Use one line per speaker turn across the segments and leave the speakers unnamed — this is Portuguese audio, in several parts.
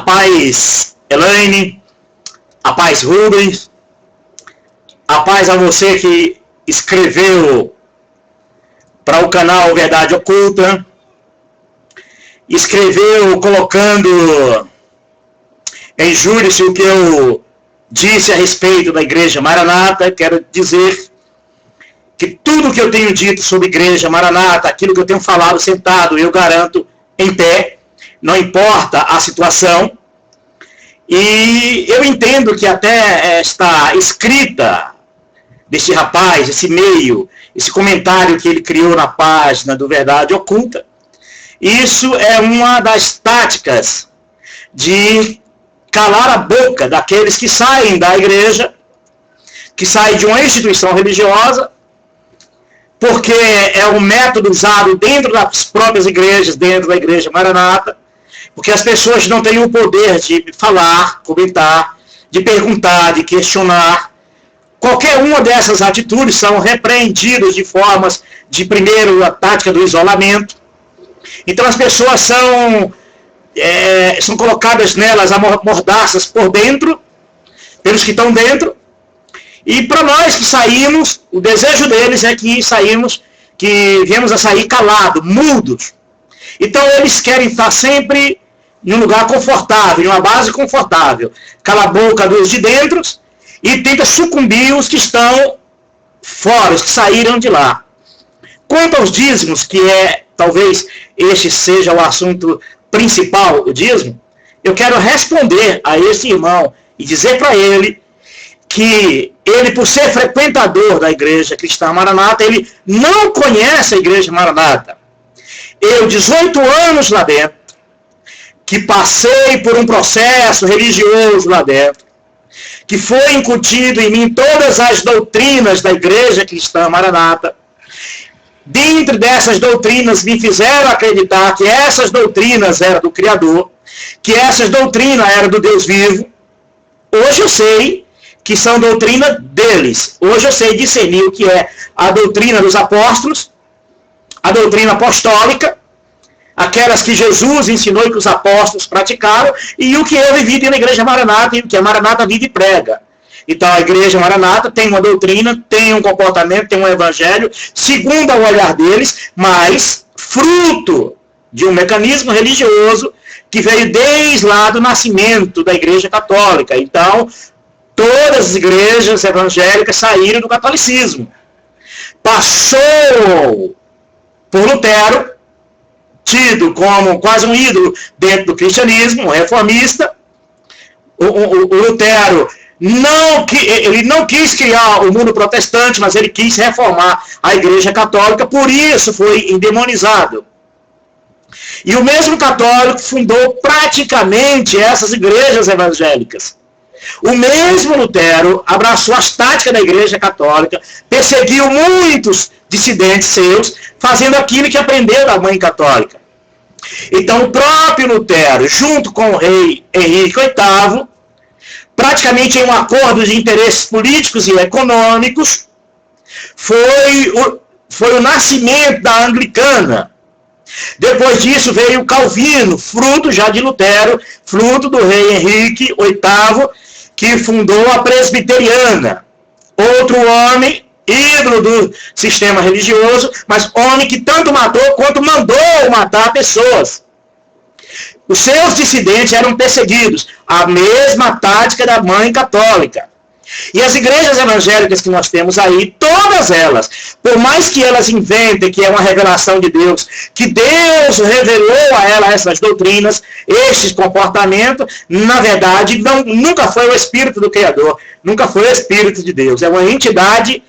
paz, Elaine, a paz, Rubens, a paz a você que escreveu para o canal Verdade Oculta, escreveu colocando em júdice o que eu disse a respeito da Igreja Maranata. Quero dizer que tudo que eu tenho dito sobre a Igreja Maranata, aquilo que eu tenho falado sentado, eu garanto em pé, não importa a situação. E eu entendo que até esta escrita desse rapaz, esse e-mail, esse comentário que ele criou na página do Verdade Oculta, isso é uma das táticas de calar a boca daqueles que saem da igreja, que saem de uma instituição religiosa, porque é um método usado dentro das próprias igrejas, dentro da Igreja Maranata, porque as pessoas não têm o poder de falar, comentar, de perguntar, de questionar. Qualquer uma dessas atitudes são repreendidas de formas de, primeiro, a tática do isolamento. Então as pessoas são colocadas nelas amordaças por dentro, pelos que estão dentro. E para nós que saímos, o desejo deles é que viemos a sair calados, mudos. Então eles querem estar sempre em um lugar confortável, em uma base confortável. Cala a boca dos de dentro e tenta sucumbir os que estão fora, os que saíram de lá. Quanto aos dízimos, que talvez este seja o assunto principal, o dízimo, eu quero responder a esse irmão e dizer para ele que ele, por ser frequentador da Igreja Cristã Maranata, ele não conhece a Igreja Maranata. Eu, 18 anos lá dentro, que passei por um processo religioso lá dentro, que foi incutido em mim todas as doutrinas da Igreja Cristã Maranata. Dentro dessas doutrinas me fizeram acreditar que essas doutrinas eram do Criador, que essas doutrinas eram do Deus vivo. Hoje eu sei que são doutrina deles. Hoje eu sei discernir o que é a doutrina dos apóstolos, a doutrina apostólica, aquelas que Jesus ensinou e que os apóstolos praticaram, e o que eu vivi na Igreja Maranata, e o que a Maranata vive e prega. Então a Igreja Maranata tem uma doutrina, tem um comportamento, tem um evangelho, segundo o olhar deles, mas fruto de um mecanismo religioso que veio desde lá do nascimento da Igreja Católica. Então, todas as igrejas evangélicas saíram do catolicismo. Passou por Lutero, tido como quase um ídolo dentro do cristianismo, um reformista. O Lutero ele não quis criar o mundo protestante, mas ele quis reformar a Igreja Católica, por isso foi endemonizado. E o mesmo católico fundou praticamente essas igrejas evangélicas. O mesmo Lutero abraçou as táticas da Igreja Católica, perseguiu muitos dissidentes seus, fazendo aquilo que aprendeu da mãe católica. Então o próprio Lutero, junto com o rei Henrique VIII, praticamente em um acordo de interesses políticos e econômicos, foi o nascimento da Anglicana. Depois disso veio o Calvino, fruto já de Lutero, fruto do rei Henrique VIII, que fundou a Presbiteriana. Outro homem, ídolo do sistema religioso, mas homem que tanto matou quanto mandou matar pessoas. Os seus dissidentes eram perseguidos. A mesma tática da mãe católica. E as igrejas evangélicas que nós temos aí, todas elas, por mais que elas inventem que é uma revelação de Deus, que Deus revelou a elas essas doutrinas, esses comportamentos, na verdade, nunca foi o Espírito do Criador, nunca foi o Espírito de Deus. É uma entidade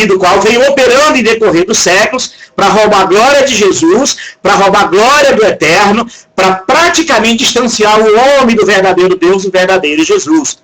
do qual veio operando em decorrer dos séculos para roubar a glória de Jesus, para roubar a glória do Eterno, para praticamente distanciar o homem do verdadeiro Deus, do verdadeiro Jesus.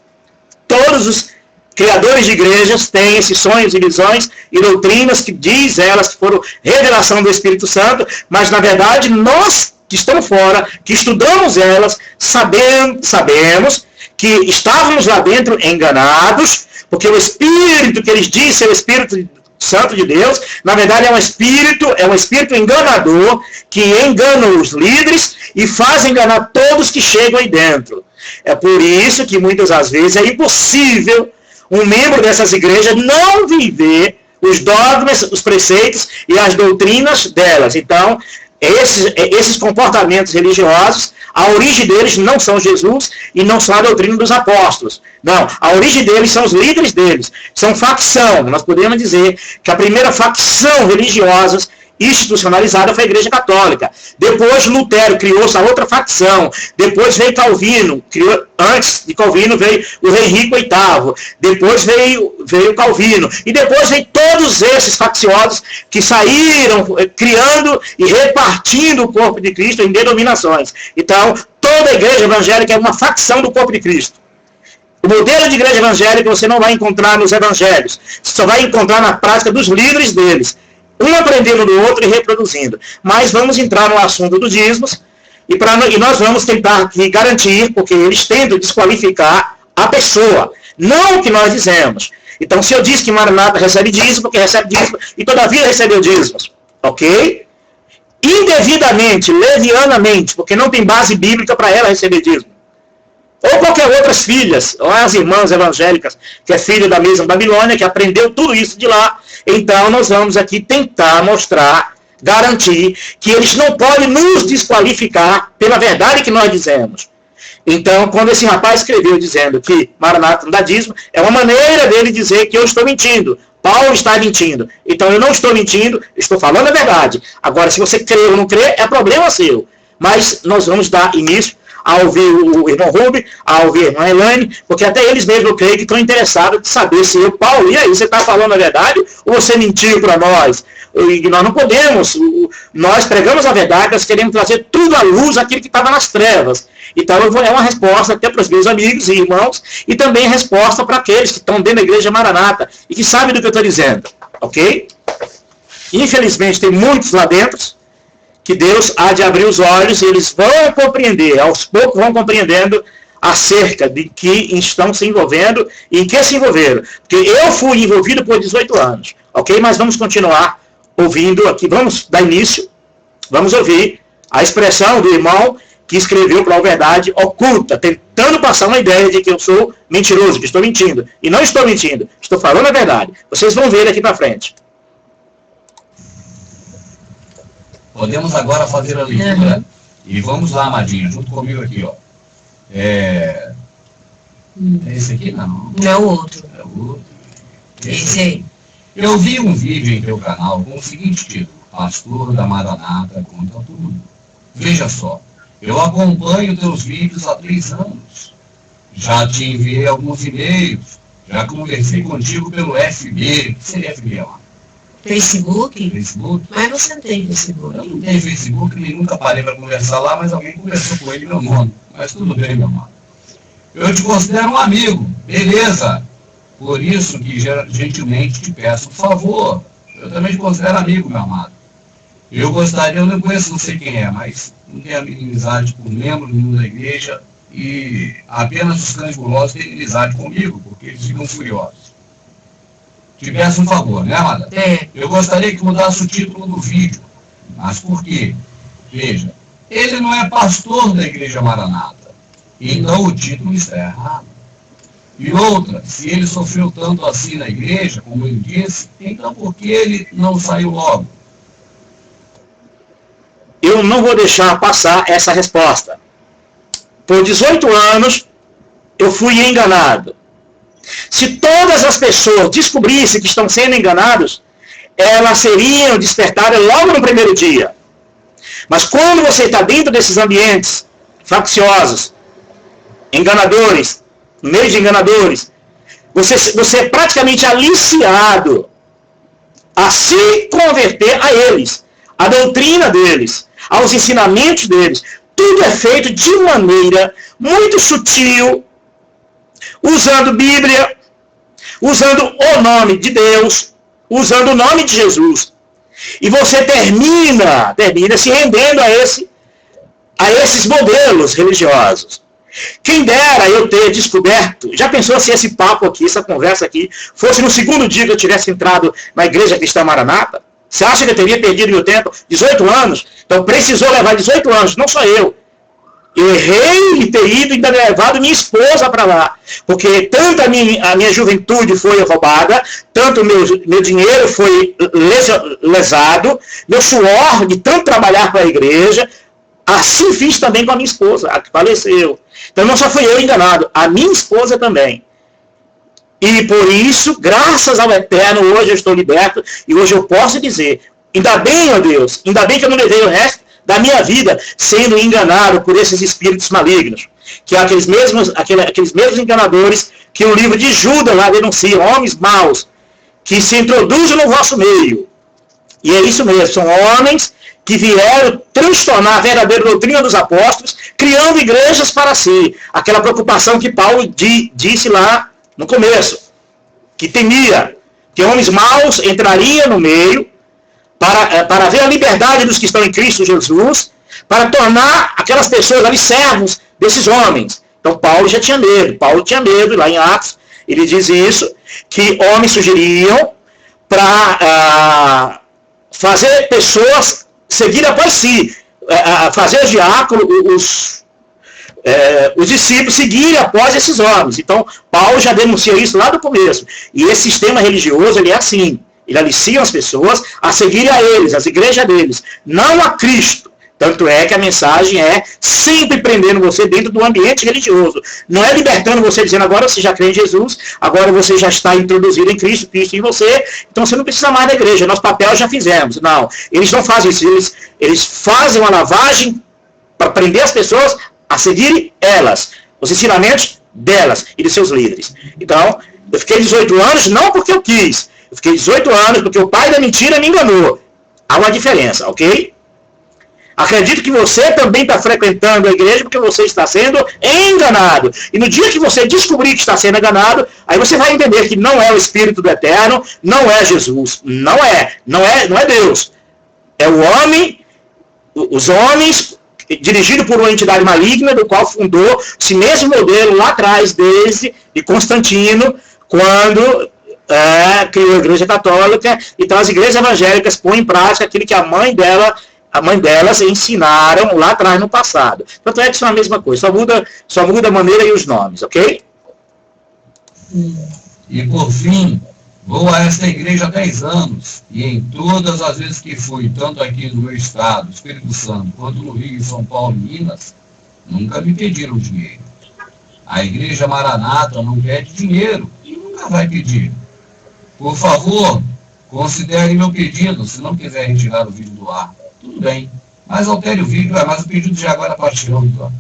Todos os criadores de igrejas têm esses sonhos e visões e doutrinas que diz elas que foram revelação do Espírito Santo, mas na verdade nós que estamos fora, que estudamos elas, sabemos que estávamos lá dentro enganados, porque o Espírito que eles dizem é o Espírito Santo de Deus, na verdade é um espírito enganador, que engana os líderes e faz enganar todos que chegam aí dentro. É por isso que muitas das vezes é impossível um membro dessas igrejas não viver os dogmas, os preceitos e as doutrinas delas. Então, esses comportamentos religiosos, a origem deles não são Jesus e não são a doutrina dos apóstolos. Não, a origem deles são os líderes deles. São facção. Nós podemos dizer que a primeira facção religiosa institucionalizada foi a Igreja Católica. Depois Lutero criou essa outra facção. Depois veio Calvino. Antes de Calvino veio o rei Henrique VIII. Depois veio Calvino. E depois veio todos esses facciosos que saíram criando e repartindo o corpo de Cristo em denominações. Então, toda a igreja evangélica é uma facção do corpo de Cristo. O modelo de igreja evangélica você não vai encontrar nos evangelhos. Você só vai encontrar na prática dos líderes deles. Um aprendendo do outro e reproduzindo. Mas vamos entrar no assunto dos dízimos e nós vamos tentar garantir, porque eles tentam desqualificar a pessoa, não o que nós dizemos. Então, se eu disse que Maranata recebe dízimo, porque recebe dízimo e todavia recebeu dízimos, ok? Indevidamente, levianamente, porque não tem base bíblica para ela receber dízimo. Ou qualquer outras filhas, ou as irmãs evangélicas, que é filha da mesma Babilônia, que aprendeu tudo isso de lá. Então, nós vamos aqui tentar mostrar, garantir, que eles não podem nos desqualificar pela verdade que nós dizemos. Então, quando esse rapaz escreveu dizendo que Maranata não dá dízimo, é uma maneira dele dizer que eu estou mentindo. Paulo está mentindo. Então, eu não estou mentindo, estou falando a verdade. Agora, se você crê ou não crê, é problema seu. Mas nós vamos dar início a ouvir o irmão Rubem, a ouvir a irmã Elaine, porque até eles mesmos, eu creio, que estão interessados de saber se eu, Paulo, e aí, você está falando a verdade ou você mentiu para nós? E nós não podemos, nós pregamos a verdade, nós queremos trazer tudo à luz, aquilo que estava nas trevas. Então, é uma resposta até para os meus amigos e irmãos, e também resposta para aqueles que estão dentro da igreja Maranata, e que sabem do que eu estou dizendo, ok? Infelizmente, tem muitos lá dentro, que Deus há de abrir os olhos e eles vão compreender, aos poucos vão compreendendo acerca de que estão se envolvendo e em que se envolveram. Porque eu fui envolvido por 18 anos, ok? Mas vamos continuar ouvindo aqui, vamos dar início, vamos ouvir a expressão do irmão que escreveu para a verdade oculta, tentando passar uma ideia de que eu sou mentiroso, que estou mentindo. E não estou mentindo, estou falando a verdade. Vocês vão ver aqui para frente.
Podemos agora fazer a leitura. E vamos lá, Amadinho, junto comigo aqui, ó. É esse aqui? Não.
Não é o outro.
É o outro.
Esse aí.
Eu vi um vídeo em teu canal com o seguinte título: Pastor da Maranata conta tudo. Veja só, eu acompanho teus vídeos há 3 anos. Já te enviei alguns e-mails. Já conversei contigo pelo FB. O que seria FB, ó?
Facebook?
Facebook?
Mas você não tem Facebook.
Eu não tenho Facebook, nem nunca parei para conversar lá, mas alguém conversou com ele meu nome. Mas tudo bem, meu amado. Eu te considero um amigo, beleza? Por isso que gentilmente te peço um favor. Eu também te considero amigo, meu amado. Eu gostaria, eu não conheço, não sei quem é, mas não tenho amizade por membro nenhum da igreja e apenas os cães gulosos têm amizade comigo, porque eles ficam furiosos. Te peço um favor, né, amada? Eu gostaria que mudasse o título do vídeo. Mas por quê? Veja, ele não é pastor da igreja Maranata. Então o título está errado. E outra, se ele sofreu tanto assim na igreja, como ele disse, então por que ele não saiu logo?
Eu não vou deixar passar essa resposta. Por 18 anos, eu fui enganado. Se todas as pessoas descobrissem que estão sendo enganados, elas seriam despertadas logo no primeiro dia. Mas quando você está dentro desses ambientes facciosos, enganadores, no meio de enganadores, você é praticamente aliciado a se converter a eles, à doutrina deles, aos ensinamentos deles. Tudo é feito de maneira muito sutil, usando Bíblia, usando o nome de Deus, usando o nome de Jesus. E você termina se rendendo a esses modelos religiosos. Quem dera eu ter descoberto, já pensou se esse papo aqui, essa conversa aqui, fosse no segundo dia que eu tivesse entrado na Igreja Cristã Maranata? Você acha que eu teria perdido meu tempo? 18 anos? Então precisou levar 18 anos, não só eu. errei em ter ido e ainda levado minha esposa para lá, porque tanto a minha juventude foi roubada, tanto o meu dinheiro foi lesado, meu suor de tanto trabalhar para a igreja, assim fiz também com a minha esposa, a que faleceu. Então não só fui eu enganado, a minha esposa também. E por isso, graças ao Eterno, hoje eu estou liberto e hoje eu posso dizer, ainda bem, ó Deus, ainda bem que eu não levei o resto da minha vida sendo enganado por esses espíritos malignos, que é aqueles mesmos enganadores que o livro de Judas lá denuncia, homens maus, que se introduzem no vosso meio. E é isso mesmo, são homens que vieram transtornar a verdadeira doutrina dos apóstolos, criando igrejas para si. Aquela preocupação que Paulo disse lá no começo, que temia que homens maus entrariam no meio para ver a liberdade dos que estão em Cristo Jesus, para tornar aquelas pessoas ali servos desses homens. Então Paulo já tinha medo. Paulo tinha medo, lá em Atos, ele diz isso, que homens surgiriam para fazer pessoas seguir após si, fazer os diáconos, os discípulos seguirem após esses homens. Então, Paulo já denuncia isso lá do começo. E esse sistema religioso, ele é assim. Ele alicia as pessoas a seguirem a eles, as igrejas deles, não a Cristo. Tanto é que a mensagem é sempre prendendo você dentro do ambiente religioso. Não é libertando você dizendo, agora você já crê em Jesus, agora você já está introduzido em Cristo, Cristo em você, então você não precisa mais da igreja, nosso papel já fizemos. Não, eles não fazem isso, eles fazem uma lavagem para prender as pessoas a seguirem elas, os ensinamentos delas e de seus líderes. Então, eu fiquei 18 anos não porque eu quis, eu fiquei 18 anos porque o pai da mentira me enganou. Há uma diferença, ok? Acredito que você também está frequentando a igreja porque você está sendo enganado. E no dia que você descobrir que está sendo enganado, aí você vai entender que não é o Espírito do Eterno, não é Jesus, não é Deus. É o homem, os homens, dirigido por uma entidade maligna, do qual fundou esse mesmo modelo lá atrás, desde Constantino, quando criou a Igreja Católica. Então as igrejas evangélicas põem em prática aquilo que a mãe delas ensinaram lá atrás no passado. Tanto é que são a mesma coisa, só muda a maneira e os nomes, ok?
E por fim, vou a esta igreja há 10 anos, e em todas as vezes que fui, tanto aqui no meu estado, Espírito Santo, quanto no Rio, São Paulo e Minas, nunca me pediram dinheiro. A igreja Maranata não pede dinheiro e nunca vai pedir. Por favor, considere meu pedido, se não quiser retirar o vídeo do ar. Tudo bem, mas altere o vídeo, mas o pedido já agora partiu, então.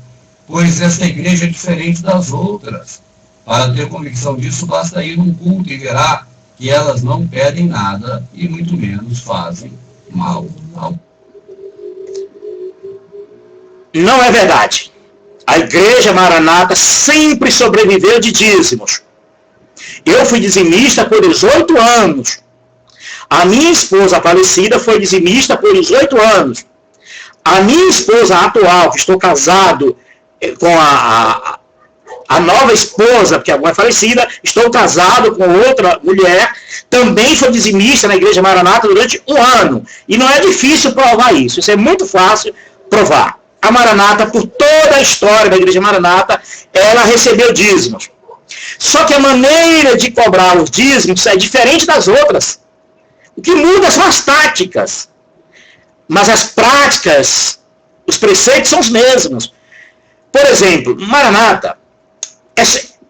Pois esta igreja é diferente das outras. Para ter convicção disso, basta ir num culto e verá que elas não pedem nada e muito menos fazem mal.
Não é verdade. A igreja Maranata sempre sobreviveu de dízimos. Eu fui dizimista por 18 anos. A minha esposa falecida foi dizimista por 18 anos. A minha esposa atual, que estou casado com a nova esposa, porque a mãe é falecida, estou casado com outra mulher, também foi dizimista na igreja Maranata durante 1 ano. E não é difícil provar isso. Isso é muito fácil provar. A Maranata, por toda a história da igreja Maranata, ela recebeu dízimos. Só que a maneira de cobrar os dízimos é diferente das outras. O que muda são as táticas. Mas as práticas, os preceitos são os mesmos. Por exemplo, Maranata,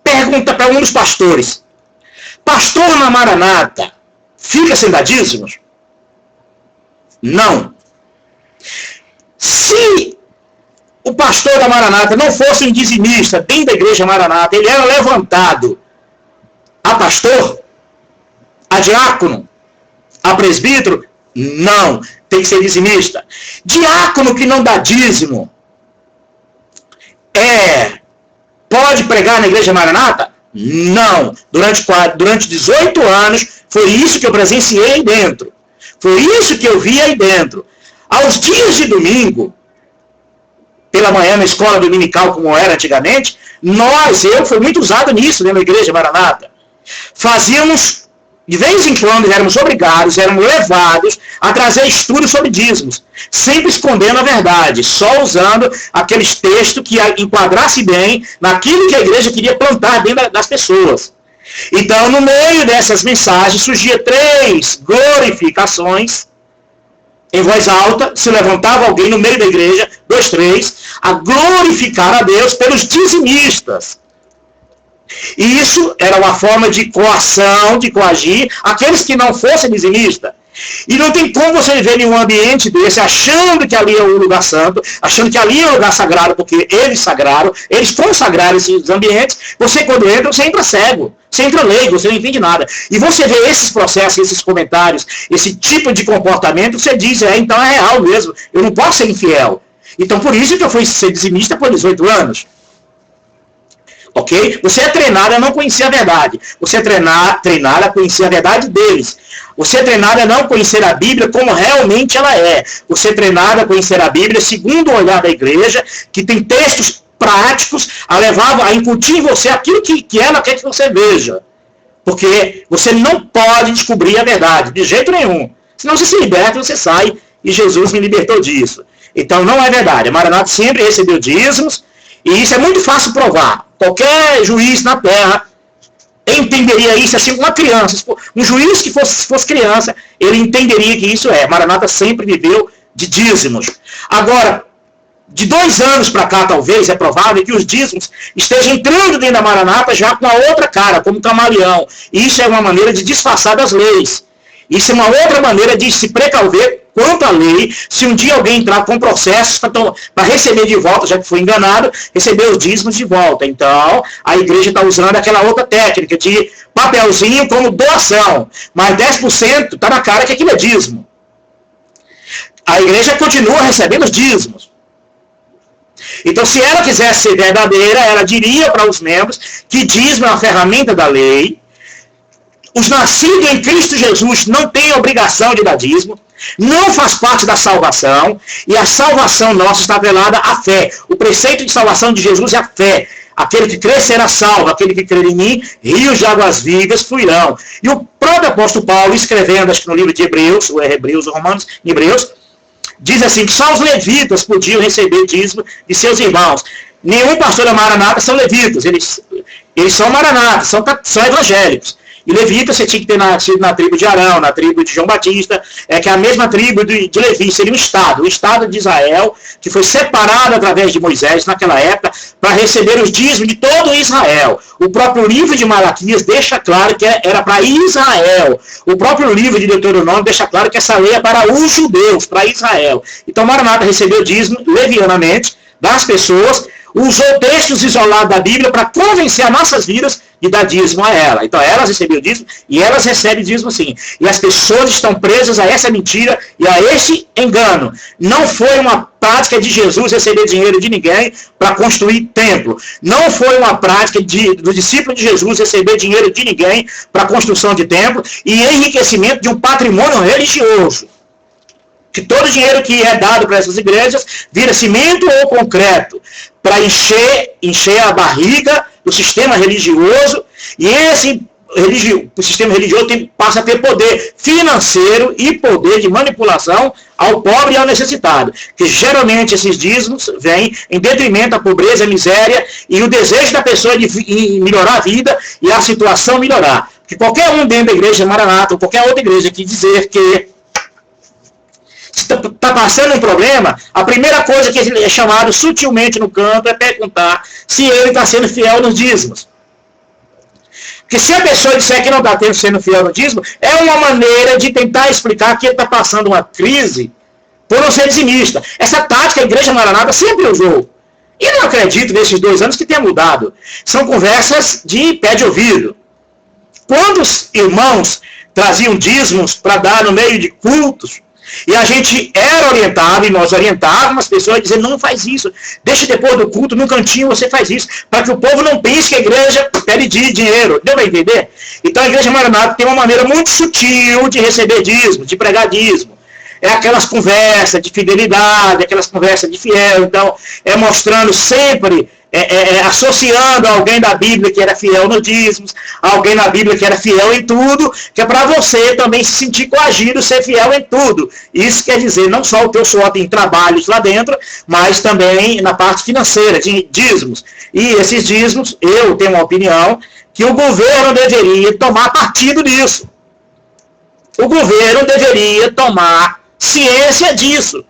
pergunta para um dos pastores: pastor na Maranata fica sem dar dízimos? Não. Se o pastor da Maranata não fosse um dizimista dentro da igreja Maranata, ele era levantado a pastor, a diácono, a presbítero? Não, tem que ser dizimista. Diácono que não dá dízimo pode pregar na igreja Maranata? Não. Durante 18 anos foi isso que eu presenciei aí dentro. Foi isso que eu vi aí dentro. Aos dias de domingo, pela manhã na escola dominical, como era antigamente, eu fui muito usado nisso, né, na igreja Maranata. Fazíamos de vez em quando éramos obrigados, éramos levados a trazer estudos sobre dízimos, sempre escondendo a verdade, só usando aqueles textos que enquadrasse bem naquilo que a igreja queria plantar dentro das pessoas. Então, no meio dessas mensagens, surgia 3 glorificações em voz alta, se levantava alguém no meio da igreja, 2, 3, a glorificar a Deus pelos dizimistas. E isso era uma forma de coação, de coagir aqueles que não fossem dizimistas. E não tem como você viver em um ambiente desse, achando que ali é um lugar santo, achando que ali é um lugar sagrado, porque eles sagraram, eles consagraram esses ambientes. Você, quando entra, você entra cego, você entra leigo, você não entende nada. E você vê esses processos, esses comentários, esse tipo de comportamento, você diz, então é real mesmo, eu não posso ser infiel. Então, por isso que eu fui ser dizimista por 18 anos. Ok? Você é treinado a não conhecer a verdade. Você é treinado a conhecer a verdade deles. Você é treinado a não conhecer a Bíblia como realmente ela é. Você é treinado a conhecer a Bíblia segundo o olhar da igreja, que tem textos práticos a levar, a incutir em você aquilo que ela quer que você veja. Porque você não pode descobrir a verdade, de jeito nenhum. Senão você se liberta, você sai, e Jesus me libertou disso. Então não é verdade. A Maranata sempre recebeu dízimos, e isso é muito fácil provar. Qualquer juiz na terra entenderia isso assim como uma criança. Um juiz que fosse criança, ele entenderia que isso é. Maranata sempre viveu de dízimos. Agora, de 2 anos para cá, talvez, é provável que os dízimos estejam entrando dentro da Maranata já com a outra cara, como camaleão. Isso é uma maneira de disfarçar das leis. Isso é uma outra maneira de se precauver quanto à lei, se um dia alguém entrar com processos para receber de volta, já que foi enganado, receber os dízimos de volta. Então, a igreja está usando aquela outra técnica de papelzinho como doação, mas 10% está na cara que aquilo é dízimo. A igreja continua recebendo os dízimos. Então, se ela quisesse ser verdadeira, ela diria para os membros que dízimo é uma ferramenta da lei. Os nascidos em Cristo Jesus não têm obrigação de dar dízimo, não faz parte da salvação, e a salvação nossa está atrelada à fé. O preceito de salvação de Jesus é a fé. Aquele que crer será salvo, aquele que crer em mim, rios de águas vivas fluirão. E o próprio apóstolo Paulo, escrevendo, acho que no livro de Hebreus, ou Hebreus ou Romanos, Hebreus, diz assim, que só os levitas podiam receber dízimo de seus irmãos. Nenhum pastor da Maranata são levitas, eles são maranatas, são evangélicos. E levita você tinha que ter nascido na tribo de Arão, na tribo de João Batista, que é a mesma tribo de Levi, seria o Estado de Israel, que foi separado através de Moisés naquela época, para receber os dízimos de todo Israel. O próprio livro de Malaquias deixa claro que era para Israel. O próprio livro de Deuteronômio deixa claro que essa lei é para os judeus, para Israel. Então Maranata recebeu dízimo levianamente das pessoas, usou textos isolados da Bíblia para convencer as nossas vidas de dar dízimo a ela. Então elas receberam dízimo e elas recebem dízimo sim. E as pessoas estão presas a essa mentira e a esse engano. Não foi uma prática de Jesus receber dinheiro de ninguém para construir templo. Não foi uma prática do discípulo de Jesus receber dinheiro de ninguém para construção de templo e enriquecimento de um patrimônio religioso. Que todo o dinheiro que é dado para essas igrejas vira cimento ou concreto para encher a barriga do sistema religioso, e o sistema religioso passa a ter poder financeiro e poder de manipulação ao pobre e ao necessitado, que geralmente esses dízimos vêm em detrimento da pobreza, miséria e o desejo da pessoa de melhorar a vida e a situação melhorar. Que qualquer um dentro da igreja Maranata ou qualquer outra igreja que dizer que está passando um problema, a primeira coisa que ele é chamado sutilmente no canto é perguntar se ele está sendo fiel nos dízimos. Porque se a pessoa disser que não está sendo fiel no dízimo, é uma maneira de tentar explicar que ele está passando uma crise por não ser dizimista. Essa tática a Igreja Maranata sempre usou. E não acredito nesses 2 anos que tenha mudado. São conversas de pé de ouvido. Quando os irmãos traziam dízimos para dar no meio de cultos, e a gente era orientado, e nós orientávamos as pessoas a dizer, não faz isso, deixa depois do culto, no cantinho você faz isso, para que o povo não pense que a igreja pede dinheiro, deu para entender? Então a Igreja Maranata tem uma maneira muito sutil de receber dízimo, de pregar dízimo. é aquelas conversas de fidelidade, aquelas conversas de fiel, então é mostrando sempre, associando alguém da Bíblia que era fiel nos dízimos, alguém na Bíblia que era fiel em tudo, que é para você também se sentir coagido, ser fiel em tudo. Isso quer dizer não só o teu suor em trabalhos lá dentro, mas também na parte financeira, de dízimos. E esses dízimos, eu tenho uma opinião, que o governo deveria tomar partido disso. O governo deveria tomar ciência disso.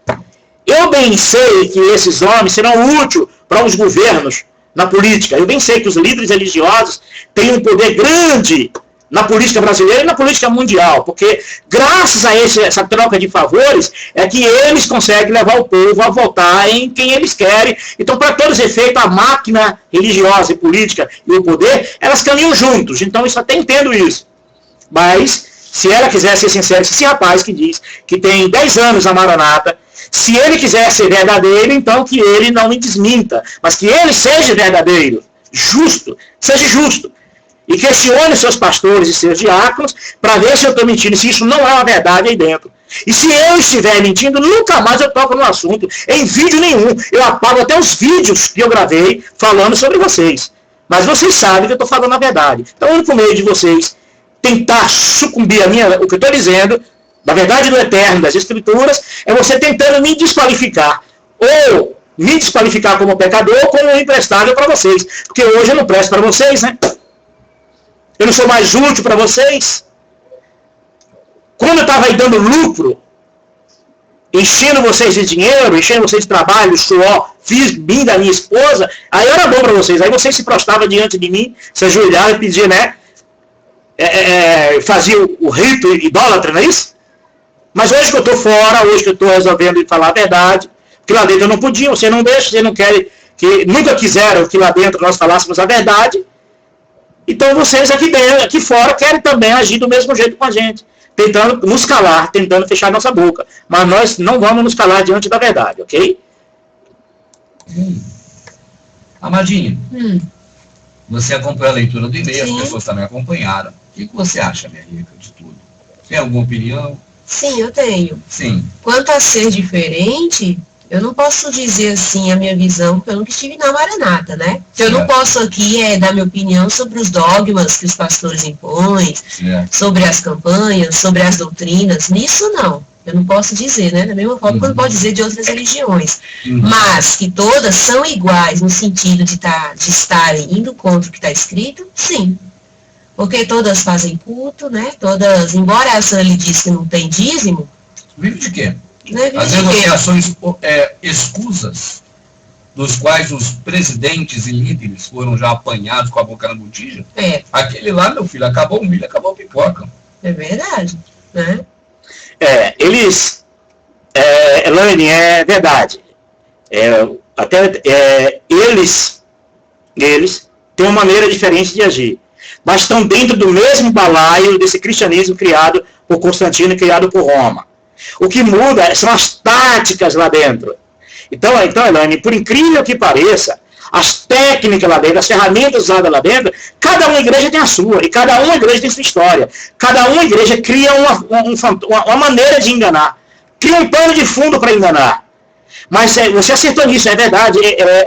Eu bem sei que esses homens serão úteis para os governos na política. Eu bem sei que os líderes religiosos têm um poder grande na política brasileira e na política mundial, porque graças a essa troca de favores é que eles conseguem levar o povo a votar em quem eles querem. Então, para todos os efeitos, a máquina religiosa e política e o poder, elas caminham juntos. Então, eu até entendo isso. Mas, se ela quiser ser sincera, esse rapaz que diz que tem 10 anos a Maranata, se ele quiser ser verdadeiro, então que ele não me desminta, mas que ele seja verdadeiro, justo, seja justo. E questione seus pastores e seus diáconos para ver se eu estou mentindo, se isso não é uma verdade aí dentro. E se eu estiver mentindo, nunca mais eu toco no assunto, em vídeo nenhum. Eu apago até os vídeos que eu gravei falando sobre vocês. Mas vocês sabem que eu estou falando a verdade. Então o único meio de vocês tentar sucumbir o que eu estou dizendo, da verdade do eterno, das escrituras, é você tentando me desqualificar. Ou me desqualificar como pecador ou como imprestável para vocês. Porque hoje eu não presto para vocês, né? Eu não sou mais útil para vocês? Quando eu estava aí dando lucro, enchendo vocês de dinheiro, enchendo vocês de trabalho, suor, fiz mim da minha esposa, aí era bom para vocês. Aí vocês se prostravam diante de mim, se ajoelhavam e pediam, né? Fazia o rito idólatra, não é isso? Mas hoje que eu estou fora, hoje que eu estou resolvendo falar a verdade, porque lá dentro eu não podia, você não deixa, você não quer, que nunca quiseram que lá dentro nós falássemos a verdade. Então vocês aqui fora querem também agir do mesmo jeito com a gente, tentando nos calar, tentando fechar nossa boca. Mas nós não vamos nos calar diante da verdade, ok?
Amadinho, você acompanhou a leitura do e-mail, as pessoas também acompanharam. O que você acha, minha rica, de tudo? Tem alguma opinião?
Sim, eu tenho.
Sim.
Quanto a ser diferente, eu não posso dizer assim a minha visão, porque eu nunca estive na Maranata, né? Eu não posso aqui dar minha opinião sobre os dogmas que os pastores impõem, sobre as campanhas, sobre as doutrinas. Nisso não. Eu não posso dizer, né? Da mesma forma que eu não posso dizer de outras religiões. Mas que todas são iguais no sentido de estarem indo contra o que está escrito, sim. Porque todas fazem culto, né? Todas, embora essa lhe diz que não tem dízimo.
Vive de quê?
Né?
As negociações escusas, dos quais os presidentes e líderes foram já apanhados com a boca na botija. Aquele lá, meu filho, acabou o milho, acabou a pipoca.
É verdade, né?
Elaine, é verdade. Eles têm uma maneira diferente de agir, mas estão dentro do mesmo balaio desse cristianismo criado por Constantino e criado por Roma. O que muda são as táticas lá dentro. Então, Elaine, por incrível que pareça, as técnicas lá dentro, as ferramentas usadas lá dentro, cada uma igreja tem a sua, e cada uma igreja tem sua história. Cada uma igreja cria uma maneira de enganar, cria um pano de fundo para enganar. Mas você acertou nisso, é verdade,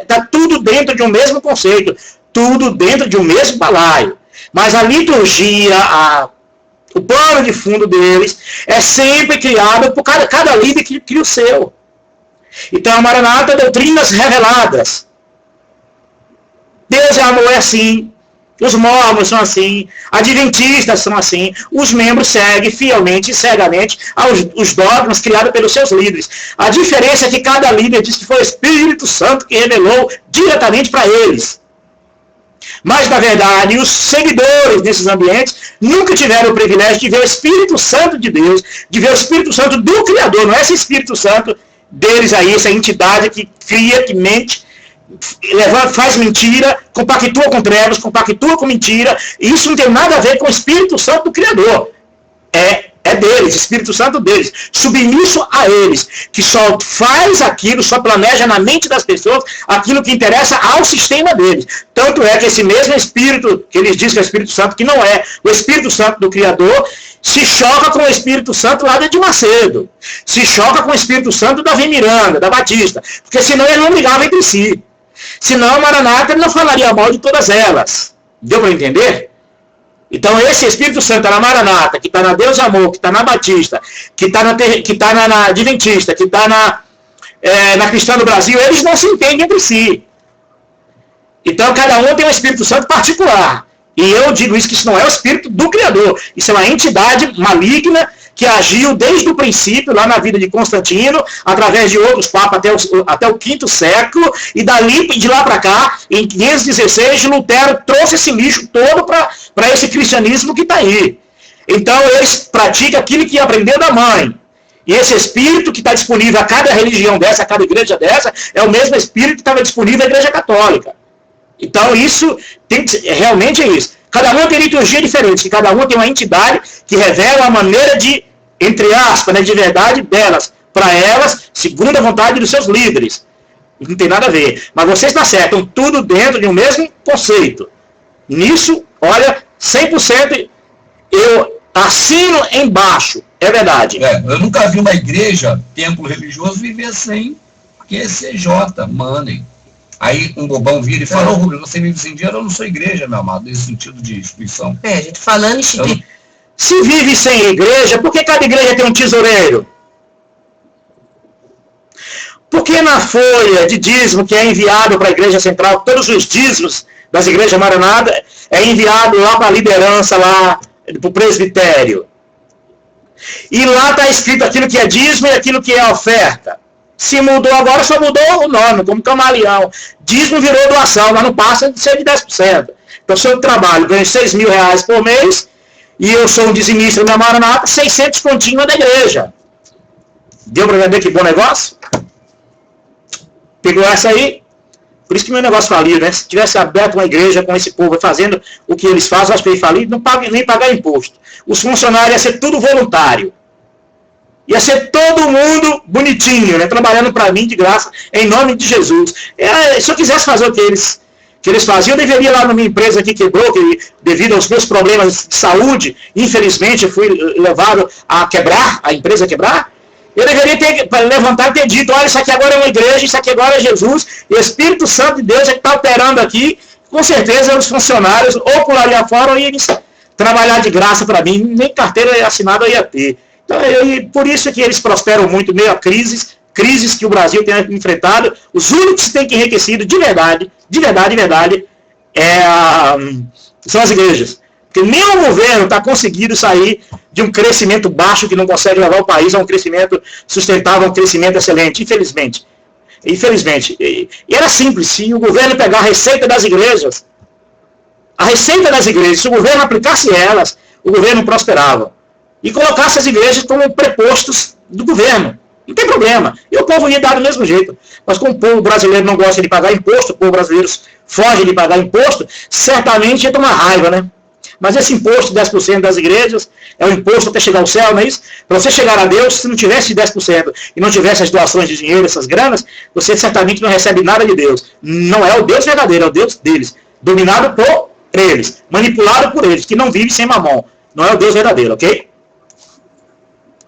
está tudo dentro de um mesmo conceito, tudo dentro de um mesmo balaio. Mas a liturgia, o pano de fundo deles é sempre criado por cada líder que cria o seu. Então a Maranata, doutrinas reveladas. Deus é amor, é assim. Os mormons são assim. Adventistas são assim. Os membros seguem fielmente e cegamente os dogmas criados pelos seus líderes. A diferença é que cada líder diz que foi o Espírito Santo que revelou diretamente para eles. Mas, na verdade, os seguidores desses ambientes nunca tiveram o privilégio de ver o Espírito Santo de Deus, de ver o Espírito Santo do Criador, não é esse Espírito Santo deles aí, essa entidade que cria, que mente, faz mentira, compactua com trevas, compactua com mentira, e isso não tem nada a ver com o Espírito Santo do Criador. É deles, Espírito Santo deles, submisso a eles, que só faz aquilo, só planeja na mente das pessoas aquilo que interessa ao sistema deles. Tanto é que esse mesmo Espírito, que eles dizem que é o Espírito Santo, que não é o Espírito Santo do Criador, se choca com o Espírito Santo lá de Macedo, se choca com o Espírito Santo da Davi Miranda, da Batista, porque senão ele não ligava entre si. Senão a Maranata ele não falaria mal de todas elas. Deu para entender? Então esse Espírito Santo está na Maranata, que está na Deus Amor, que está na Batista, que está na Adventista, que está na Cristã do Brasil, eles não se entendem entre si. Então cada um tem um Espírito Santo particular. E eu digo isso, que isso não é o Espírito do Criador. Isso é uma entidade maligna que agiu desde o princípio, lá na vida de Constantino, através de outros papas até o V século, e de lá para cá, em 516, Lutero trouxe esse lixo todo para esse cristianismo que está aí. Então eles praticam aquilo que aprendeu da mãe. E esse espírito que está disponível a cada religião dessa, a cada igreja dessa, é o mesmo espírito que estava disponível à Igreja Católica. Então isso realmente é isso. Cada um tem liturgia diferente, cada um tem uma entidade que revela a maneira de, entre aspas, de verdade delas, para elas, segundo a vontade dos seus líderes. Não tem nada a ver. Mas vocês acertam tudo dentro de um mesmo conceito. Nisso, olha, 100% eu assino embaixo. É verdade.
Eu nunca vi uma igreja, templo religioso, viver sem QCJ, money. Aí um bobão vira e fala, Rubens, você vive sem dinheiro, eu não sou igreja, meu amado, nesse sentido de instituição.
A gente falando em
Se vive sem igreja, por que cada igreja tem um tesoureiro? Porque na folha de dízimo que é enviado para a igreja central, todos os dízimos das igrejas Maranata é enviado lá para a liderança, lá para o presbitério. E lá está escrito aquilo que é dízimo e aquilo que é oferta. Se mudou agora, só mudou o nome, como camaleão. Dízimo virou doação, mas não passa de ser de 10%. Então, se eu trabalho, ganho 6 mil reais por mês, e eu sou um dizimista da Maranata, 600 continhos da igreja. Deu para entender que bom negócio? Pegou essa aí? Por isso que meu negócio faliu, né? Se tivesse aberto uma igreja com esse povo fazendo o que eles fazem, eu acho que ele faliu, não paga nem pagar imposto. Os funcionários iam ser tudo voluntário. Ia ser todo mundo bonitinho, né? Trabalhando para mim de graça, em nome de Jesus. Se eu quisesse fazer o que eles faziam, eu deveria lá na minha empresa que quebrou, que devido aos meus problemas de saúde, infelizmente eu fui levado a quebrar, a empresa a quebrar. Eu deveria ter levantado e ter dito, olha, isso aqui agora é uma igreja, isso aqui agora é Jesus, e o Espírito Santo de Deus é que está operando aqui. Com certeza os funcionários ou pulariam fora ou iam trabalhar de graça para mim, nem carteira assinada eu ia ter. Então, por isso é que eles prosperam muito meio a crises que o Brasil tem enfrentado. Os únicos que têm que enriquecido de verdade, são as igrejas. Porque nem o governo está conseguindo sair de um crescimento baixo que não consegue levar o país a um crescimento sustentável, um crescimento excelente, infelizmente. E era simples, se o governo pegar a receita das igrejas, se o governo aplicasse elas, o governo prosperava. E colocasse as igrejas como prepostos do governo. Não tem problema. E o povo ia dar do mesmo jeito. Mas como o povo brasileiro não gosta de pagar imposto, o povo brasileiro foge de pagar imposto, certamente ia tomar raiva, né? Mas esse imposto de 10% das igrejas é um imposto até chegar ao céu, não é isso? Para você chegar a Deus, se não tivesse 10% e não tivesse as doações de dinheiro, essas granas, você certamente não recebe nada de Deus. Não é o Deus verdadeiro, é o Deus deles. Dominado por eles, manipulado por eles, que não vive sem mamão. Não é o Deus verdadeiro, ok?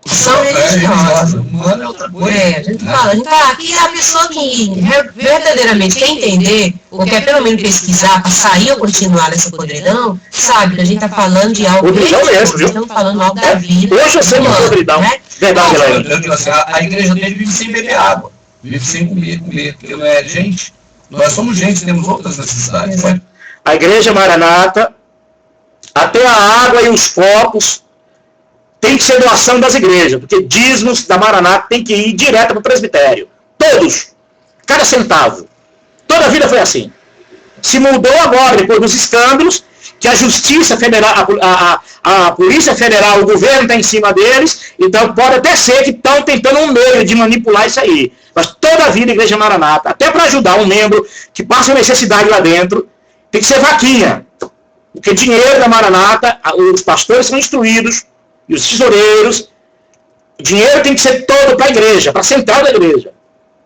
São religiosas. A gente fala aqui, a pessoa que verdadeiramente quer entender, ou quer pelo menos pesquisar, para sair ou continuar nessa podridão, sabe que a gente está falando de algo religioso, estamos falando algo da vida.
Hoje eu sei uma podridão.
Né?
Verdade,
eu digo assim, a igreja dele vive sem beber água, vive sem comer, porque não é gente. Nós somos gente, temos outras necessidades.
A igreja Maranata, até a água e os copos, tem que ser doação das igrejas, porque dízimos da Maranata tem que ir direto para o presbitério. Todos. Cada centavo. Toda a vida foi assim. Se mudou agora, depois dos escândalos, que a Justiça Federal, a Polícia Federal, o governo está em cima deles, então pode até ser que estão tentando um meio de manipular isso aí. Mas toda a vida a igreja Maranata, até para ajudar um membro que passa necessidade lá dentro, tem que ser vaquinha. Porque dinheiro da Maranata, os pastores são instruídos, e os tesoureiros, o dinheiro tem que ser todo para a igreja, para a central da igreja.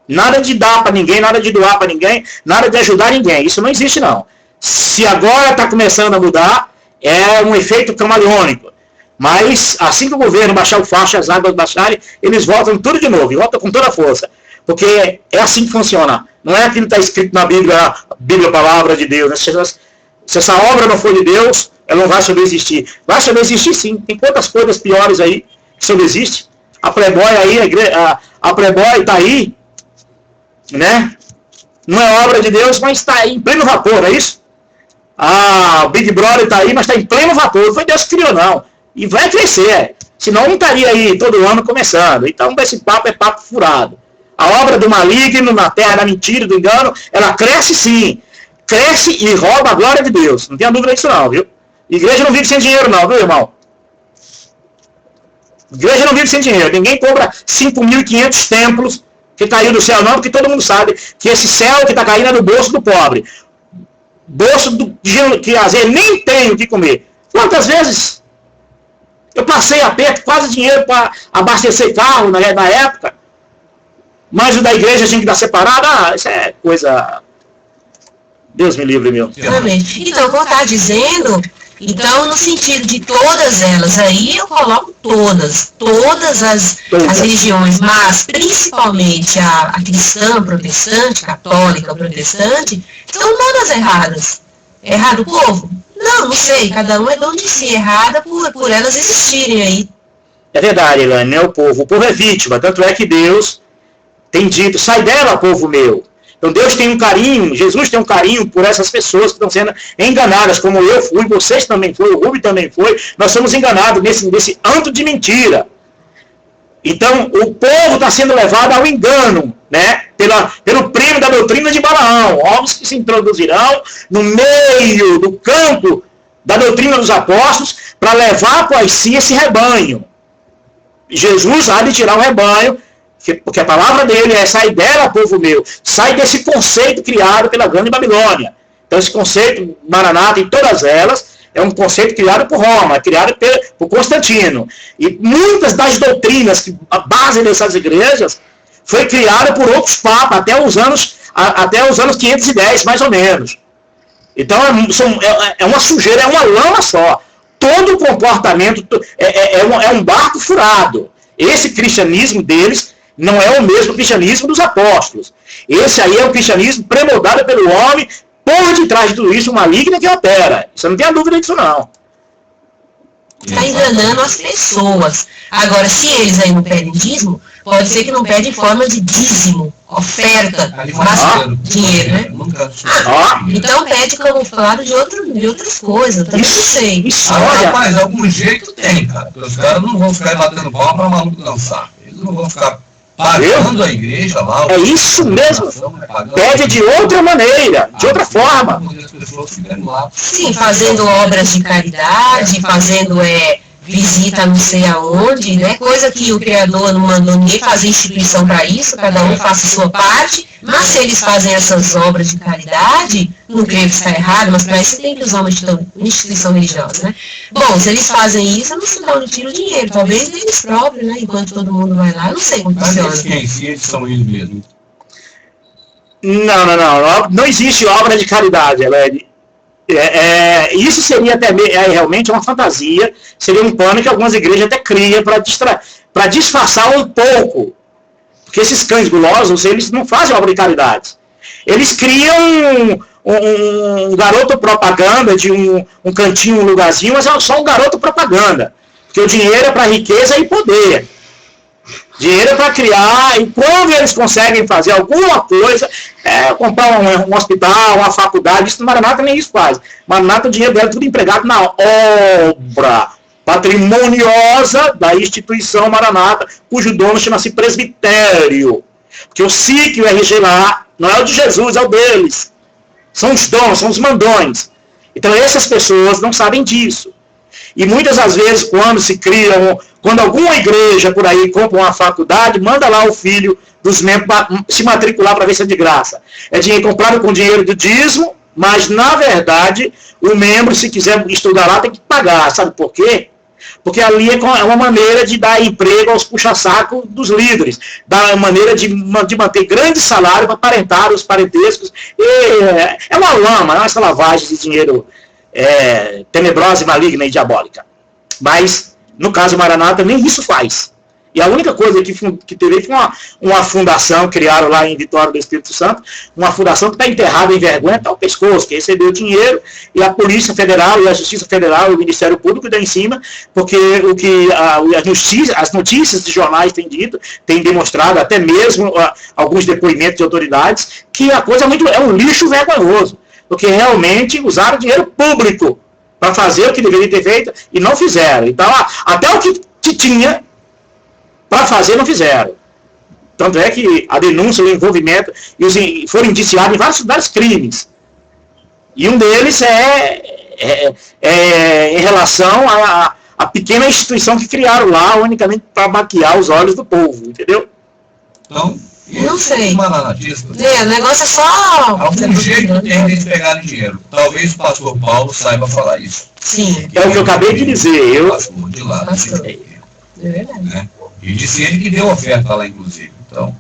Nada de dar para ninguém, nada de doar para ninguém, nada de ajudar ninguém. Isso não existe, não. Se agora está começando a mudar, é um efeito camaleônico. Mas assim que o governo baixar o facho, as águas baixarem, eles voltam tudo de novo, e voltam com toda a força. Porque é assim que funciona. Não é aquilo que está escrito na Bíblia, a Bíblia, a palavra de Deus. Né? Se essa obra não for de Deus, ela não vai sobreexistir. Vai sobreexistir sim. Tem quantas coisas piores aí que sobreexistem. A Playboy aí, a Playboy está aí, né? Não é obra de Deus, mas está em pleno vapor, é isso? O Big Brother está aí, mas está em pleno vapor. Não foi Deus que criou, não. E vai crescer. Senão não estaria aí todo ano começando. Então esse papo é papo furado. A obra do maligno na terra da mentira, do engano, ela cresce sim. Cresce e rouba a glória de Deus. Não tenha dúvida disso não, viu? Igreja não vive sem dinheiro não, viu, irmão? Igreja não vive sem dinheiro. Ninguém compra 5.500 templos que caiu do céu não, porque todo mundo sabe que esse céu que está caindo é no bolso do pobre. Bolso que às vezes nem tem o que comer. Quantas vezes eu passei aperto, quase dinheiro para abastecer carro na época, mas o da igreja tinha que dar separado. Isso é coisa... Deus me livre, meu.
Exatamente. Então, como está dizendo, então, no sentido de todas elas, aí eu coloco todas as religiões, mas principalmente a cristã, protestante, católica, protestante, estão todas erradas. É errado o povo? Não sei, cada um é dono de si, errada por elas existirem aí.
É verdade, Elaine, não é o povo. O povo é vítima, tanto é que Deus tem dito, sai dela, povo meu. Então Deus tem um carinho, Jesus tem um carinho por essas pessoas que estão sendo enganadas, como eu fui, vocês também foram, o Rubem também foi. Nós somos enganados nesse antro de mentira. Então o povo está sendo levado ao engano, né? Pelo prêmio da doutrina de Balaão. Homens que se introduzirão no meio do campo da doutrina dos apóstolos para levar para si esse rebanho. Jesus há de tirar o rebanho, porque a palavra dele é: sai dela, povo meu, sai desse conceito criado pela grande Babilônia. Então esse conceito, Maranata, em todas elas, é um conceito criado por Roma, criado por Constantino. E muitas das doutrinas, que a base dessas igrejas, foi criada por outros papas, até os anos 510, mais ou menos. Então é uma sujeira, é uma lama só. Todo o comportamento é um barco furado. Esse cristianismo deles não é o mesmo cristianismo dos apóstolos. Esse aí é o cristianismo premoldado pelo homem, por detrás de tudo isso, uma maligna que opera. Você não tem a dúvida disso, não.
Está enganando as pessoas. Agora, se eles aí não pedem dízimo, pode ser que não pedem em forma de dízimo, oferta, dinheiro, né? Então pede camuflado de outras coisas, também não sei.
Rapaz, algum jeito tem, cara. Os caras não vão ficar batendo palma para maluco dançar. Eles não vão ficar pagando a igreja lá.
É isso mesmo. Pede de outra maneira, de outra forma.
Sim, fazendo obras de caridade, fazendo visita não sei aonde, né? Coisa que o Criador não mandou ninguém fazer instituição para isso, cada um faça a sua parte, mas se eles fazem essas obras de caridade, não creio que está errado, mas para isso tem que usar uma instituição religiosa, né? Bom, se eles fazem isso, não se dão, não tiram o dinheiro, talvez deles próprios, né? Enquanto todo mundo vai lá, eu não sei como funciona.
Mas eles são eles mesmos.
Não existe obra de caridade, Helene. Isso seria até realmente uma fantasia, seria um plano que algumas igrejas até criam para disfarçar um pouco. Porque esses cães gulosos, eles não fazem obra de caridade. Eles criam um garoto propaganda de um cantinho, um lugarzinho, mas é só um garoto propaganda. Porque o dinheiro é para riqueza e poder. Dinheiro é para criar, e quando eles conseguem fazer alguma coisa, comprar um hospital, uma faculdade, isso no Maranata nem isso faz. Maranata, o dinheiro dela é tudo empregado na obra patrimoniosa da instituição Maranata, cujo dono chama-se presbitério. Porque o SIC e o RG lá não é o de Jesus, é o deles. São os donos, são os mandões. Então essas pessoas não sabem disso. E muitas das vezes, quando alguma igreja por aí compra uma faculdade, manda lá o filho dos membros para se matricular para ver se é de graça. É dinheiro comprado com dinheiro do dízimo, mas na verdade o membro, se quiser estudar lá, tem que pagar. Sabe por quê? Porque ali é uma maneira de dar emprego aos puxa-saco dos líderes, da maneira de manter grande salário para aparentar os parentescos. É uma lama, é uma lavagem de dinheiro tenebrosa e maligna e diabólica. Mas No caso Maranata, nem isso faz. E a única coisa que teve foi uma fundação, criaram lá em Vitória do Espírito Santo, uma fundação que está enterrada em vergonha até o pescoço, que recebeu dinheiro, e a Polícia Federal, e a Justiça Federal, e o Ministério Público deu em cima, porque o que as notícias de jornais têm dito, têm demonstrado, até mesmo alguns depoimentos de autoridades, que a coisa é um lixo vergonhoso, porque realmente usaram dinheiro público para fazer o que deveria ter feito, e não fizeram. Então, até o que tinha para fazer, não fizeram. Tanto é que a denúncia, o envolvimento, foram indiciados em vários crimes. E um deles é em relação à pequena instituição que criaram lá, unicamente para maquiar os olhos do povo, entendeu?
Então,
não sei.
O
negócio é só...
Algum jeito tem de pegar dinheiro. Talvez o pastor Paulo saiba falar isso.
Sim.
É o que eu acabei de dizer.
De lá, é verdade. Né? E disse ele que deu oferta lá, inclusive. Então,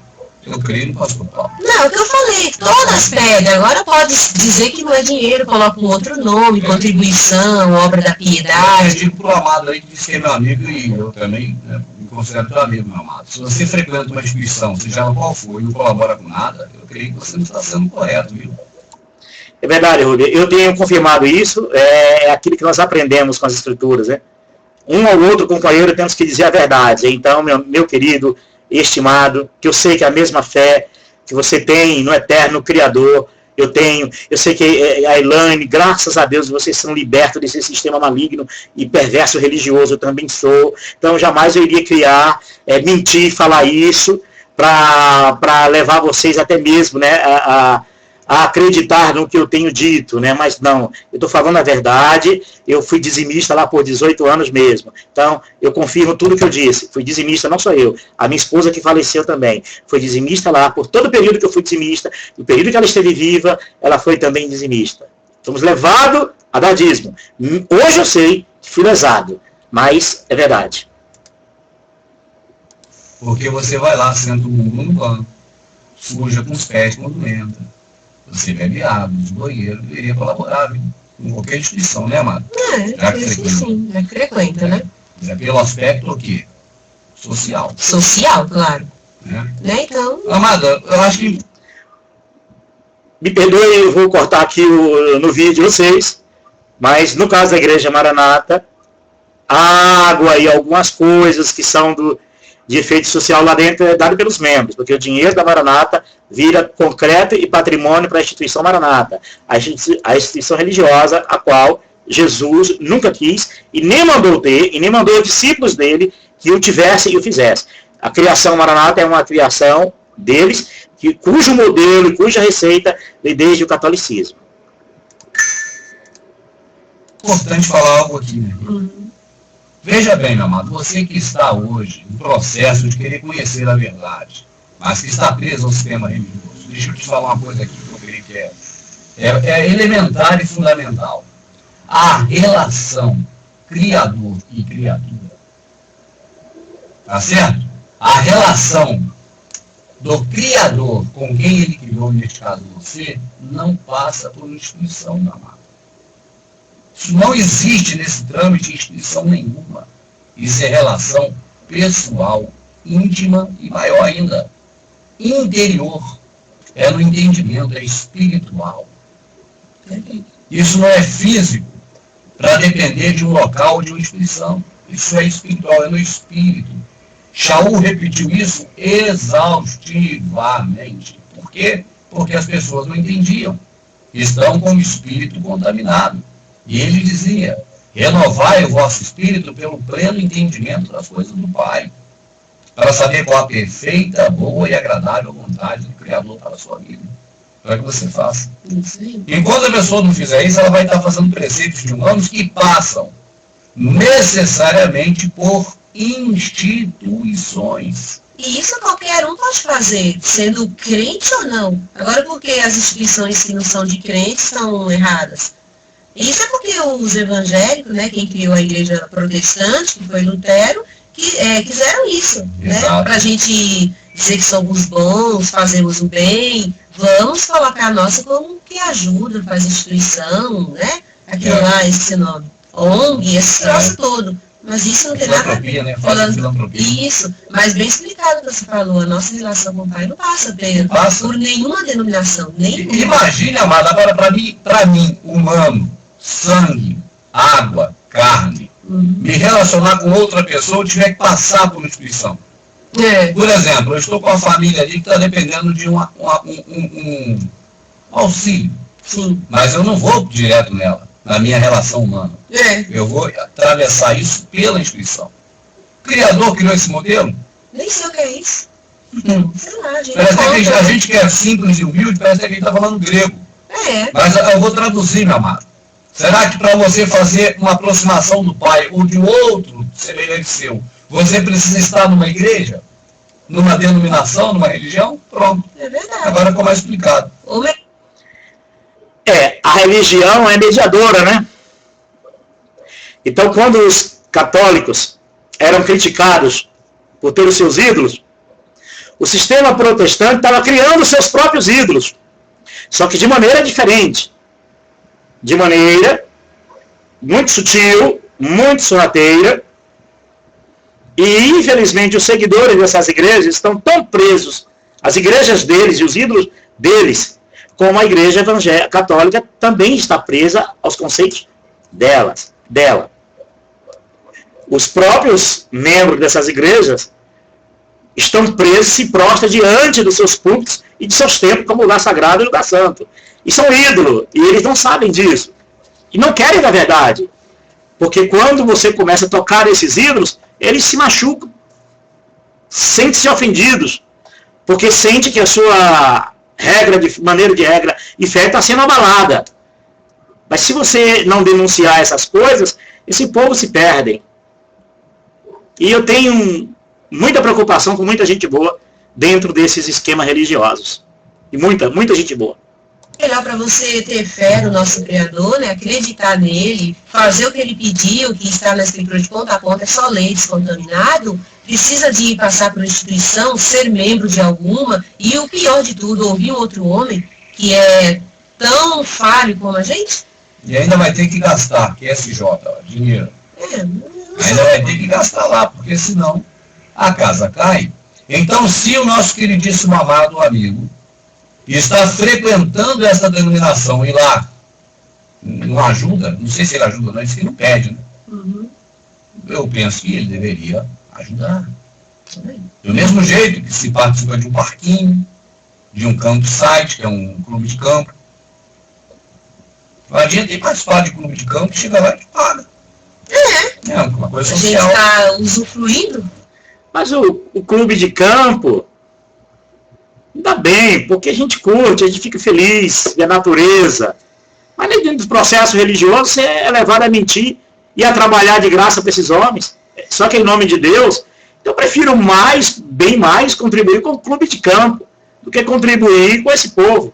eu creio no pastor Paulo.
Não, é o que eu falei, todas pedem. Agora pode dizer que não é dinheiro, coloca um outro nome, contribuição, obra da piedade.
Eu digo pro amado aí que disse que é meu amigo, e eu também, né, me considero teu amigo, meu amado. Se você frequenta uma instituição, seja ela qual for, e não colabora com nada, eu creio que você não está sendo correto, viu?
É verdade, Rubio. Eu tenho confirmado isso, é aquilo que nós aprendemos com as escrituras, né? Um ou outro companheiro temos que dizer a verdade. Então, meu querido, estimado, que eu sei que a mesma fé que você tem no eterno Criador, eu sei que a Elaine, graças a Deus, vocês são libertos desse sistema maligno e perverso religioso, eu também sou. Então, jamais eu iria criar, mentir, falar isso, para levar vocês até mesmo, né, a acreditar no que eu tenho dito, né? Mas não, eu estou falando a verdade, eu fui dizimista lá por 18 anos mesmo, então eu confirmo tudo que eu disse, fui dizimista, não só eu, a minha esposa que faleceu também, foi dizimista lá, por todo o período que eu fui dizimista, o período que ela esteve viva, ela foi também dizimista. Fomos levados a dar dízimo. Hoje eu sei que fui lesado, mas é verdade.
Porque você vai lá, senta o mundo no banco, suja com os pés quando entra. Você bebe água, no banheiro, deveria colaborar, viu? Com qualquer instituição, né, amado?
Sim, já frequenta, né?
É pelo aspecto o quê? Social.
Social, claro. Né? Então...
Amada, eu acho que...
Me perdoe, eu vou cortar aqui no vídeo de vocês, mas no caso da Igreja Maranata, a água e algumas coisas que são de efeito social lá dentro é dado pelos membros, porque o dinheiro da Maranata vira concreto e patrimônio para a instituição Maranata, a instituição religiosa a qual Jesus nunca quis e nem mandou ter, e nem mandou os discípulos dele que o tivesse e o fizesse. A criação Maranata é uma criação deles, cujo modelo e cuja receita vem desde o catolicismo.
Importante falar algo aqui, né? Veja bem, meu amado, você que está hoje no processo de querer conhecer a verdade, mas que está preso ao sistema religioso, deixa eu te falar uma coisa aqui que eu creio que é elementar e fundamental. A relação criador e criatura. Tá certo? A relação do criador com quem ele criou, neste caso você, não passa por instituição, meu amado. Isso não existe nesse trâmite instituição nenhuma. Isso é relação pessoal, íntima e maior ainda, interior. É no entendimento, é espiritual. Isso não é físico para depender de um local ou de uma instituição. Isso é espiritual, é no espírito. Shaul repetiu isso exaustivamente. Por quê? Porque as pessoas não entendiam. Estão com o espírito contaminado. E ele dizia, renovai o vosso espírito pelo pleno entendimento das coisas do Pai, para saber qual a perfeita, boa e agradável vontade do Criador para a sua vida, para que você faça. Enquanto a pessoa não fizer isso, ela vai estar fazendo preceitos humanos que passam necessariamente por instituições.
E isso qualquer um pode fazer, sendo crente ou não. Agora, porque as instituições que não são de crentes são erradas? Isso é porque os evangélicos, né, quem criou a igreja protestante, que foi Lutero, quiseram isso, né? Para a gente dizer que somos bons, fazemos o bem, vamos colocar a nossa como que ajuda, faz instituição, né? Aquilo lá, esse nome, ONG, esse troço todo. Mas isso não tem nada a ver.
Né?
Isso, mas bem explicado que você falou, a nossa relação com o Pai não passa por nenhuma denominação.
Imagine, amado, agora para mim, humano, sangue, água, carne, me relacionar com outra pessoa, eu tiver que passar por uma instituição. Por exemplo, eu estou com a família ali que está dependendo de um auxílio.
Sim.
Mas eu não vou direto nela, na minha relação humana. Eu vou atravessar isso pela instituição. O Criador criou esse modelo?
Nem sei o que é isso. Sei lá, gente.
Parece que a gente que é simples e humilde, parece que a gente está falando grego. Mas eu vou traduzir, meu amado. Será que para você fazer uma aproximação do Pai ou de outro semelhante seu, você precisa estar numa igreja? Numa denominação, numa religião? Pronto.
É verdade.
Agora ficou mais explicado.
A religião é mediadora, né? Então, quando os católicos eram criticados por ter os seus ídolos, o sistema protestante estava criando seus próprios ídolos, só que de maneira diferente. De maneira muito sutil, muito sorrateira, e infelizmente os seguidores dessas igrejas estão tão presos às igrejas deles e os ídolos deles, como a igreja evangélica católica também está presa aos conceitos dela. Os próprios membros dessas igrejas estão presos, se prostram diante dos seus púlpitos e de seus templos como lugar sagrado e lugar santo. E são ídolos, e eles não sabem disso. E não querem da verdade. Porque quando você começa a tocar esses ídolos, eles se machucam. Sentem-se ofendidos. Porque sente que a sua maneira de regra e fé está sendo abalada. Mas se você não denunciar essas coisas, esse povo se perde. E eu tenho muita preocupação com muita gente boa dentro desses esquemas religiosos. E muita gente boa.
Melhor para você ter fé no nosso Criador, né? Acreditar nele, fazer o que ele pediu, que está na Escritura de ponta a ponta, é só ler descontaminado, precisa de passar por uma instituição, ser membro de alguma, e o pior de tudo, ouvir um outro homem que é tão falho como a gente.
E ainda vai ter que gastar, que é SJ, dinheiro. Ainda vai ter que gastar lá, porque senão a casa cai. Então, se o nosso queridíssimo amado amigo está frequentando essa denominação e lá não ajuda, não sei se ele ajuda ou não, ele diz que não pede, né? Eu penso que ele deveria ajudar. Do mesmo jeito que se participa de um parquinho, de um campsite, que é um clube de campo. Não adianta ir participar de clube de campo, chega lá e paga. É uma coisa social.
A gente está usufruindo.
Mas o clube de campo ainda bem, porque a gente curte, a gente fica feliz, vê a natureza. Mas dentro do processo religioso, você é levado a mentir e a trabalhar de graça para esses homens. Só que em nome de Deus, eu prefiro bem mais, contribuir com o clube de campo do que contribuir com esse povo.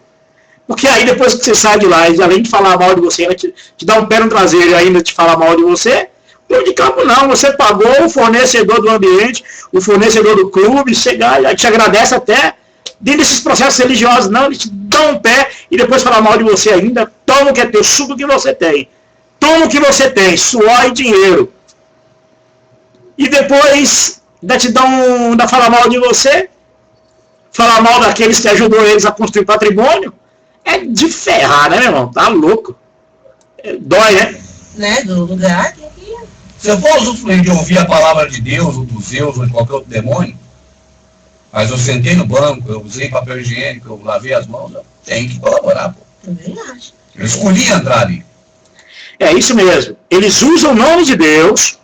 Porque aí depois que você sai de lá, além de falar mal de você, ela te dá um pé no traseiro e ainda te fala mal de você, clube de campo não, você pagou o fornecedor do ambiente, o fornecedor do clube, chega, te agradece até. Dentro desses processos religiosos, não, eles te dão um pé e depois falam mal de você ainda. Toma o que é teu, suga o que você tem. Toma o que você tem, suor e dinheiro. E depois ainda falar mal de você, falar mal daqueles que ajudou eles a construir patrimônio. É de ferrar, né, meu irmão? Tá louco. Dói,
né? Do lugar.
Se eu for usufruir de ouvir a palavra de Deus, ou dos Zeus, ou de qualquer outro demônio, mas eu sentei no banco, eu usei papel higiênico, eu lavei as mãos, eu tenho que colaborar, pô.
Também acho.
Eu escolhi entrar ali.
É isso mesmo. Eles usam o nome de Deus,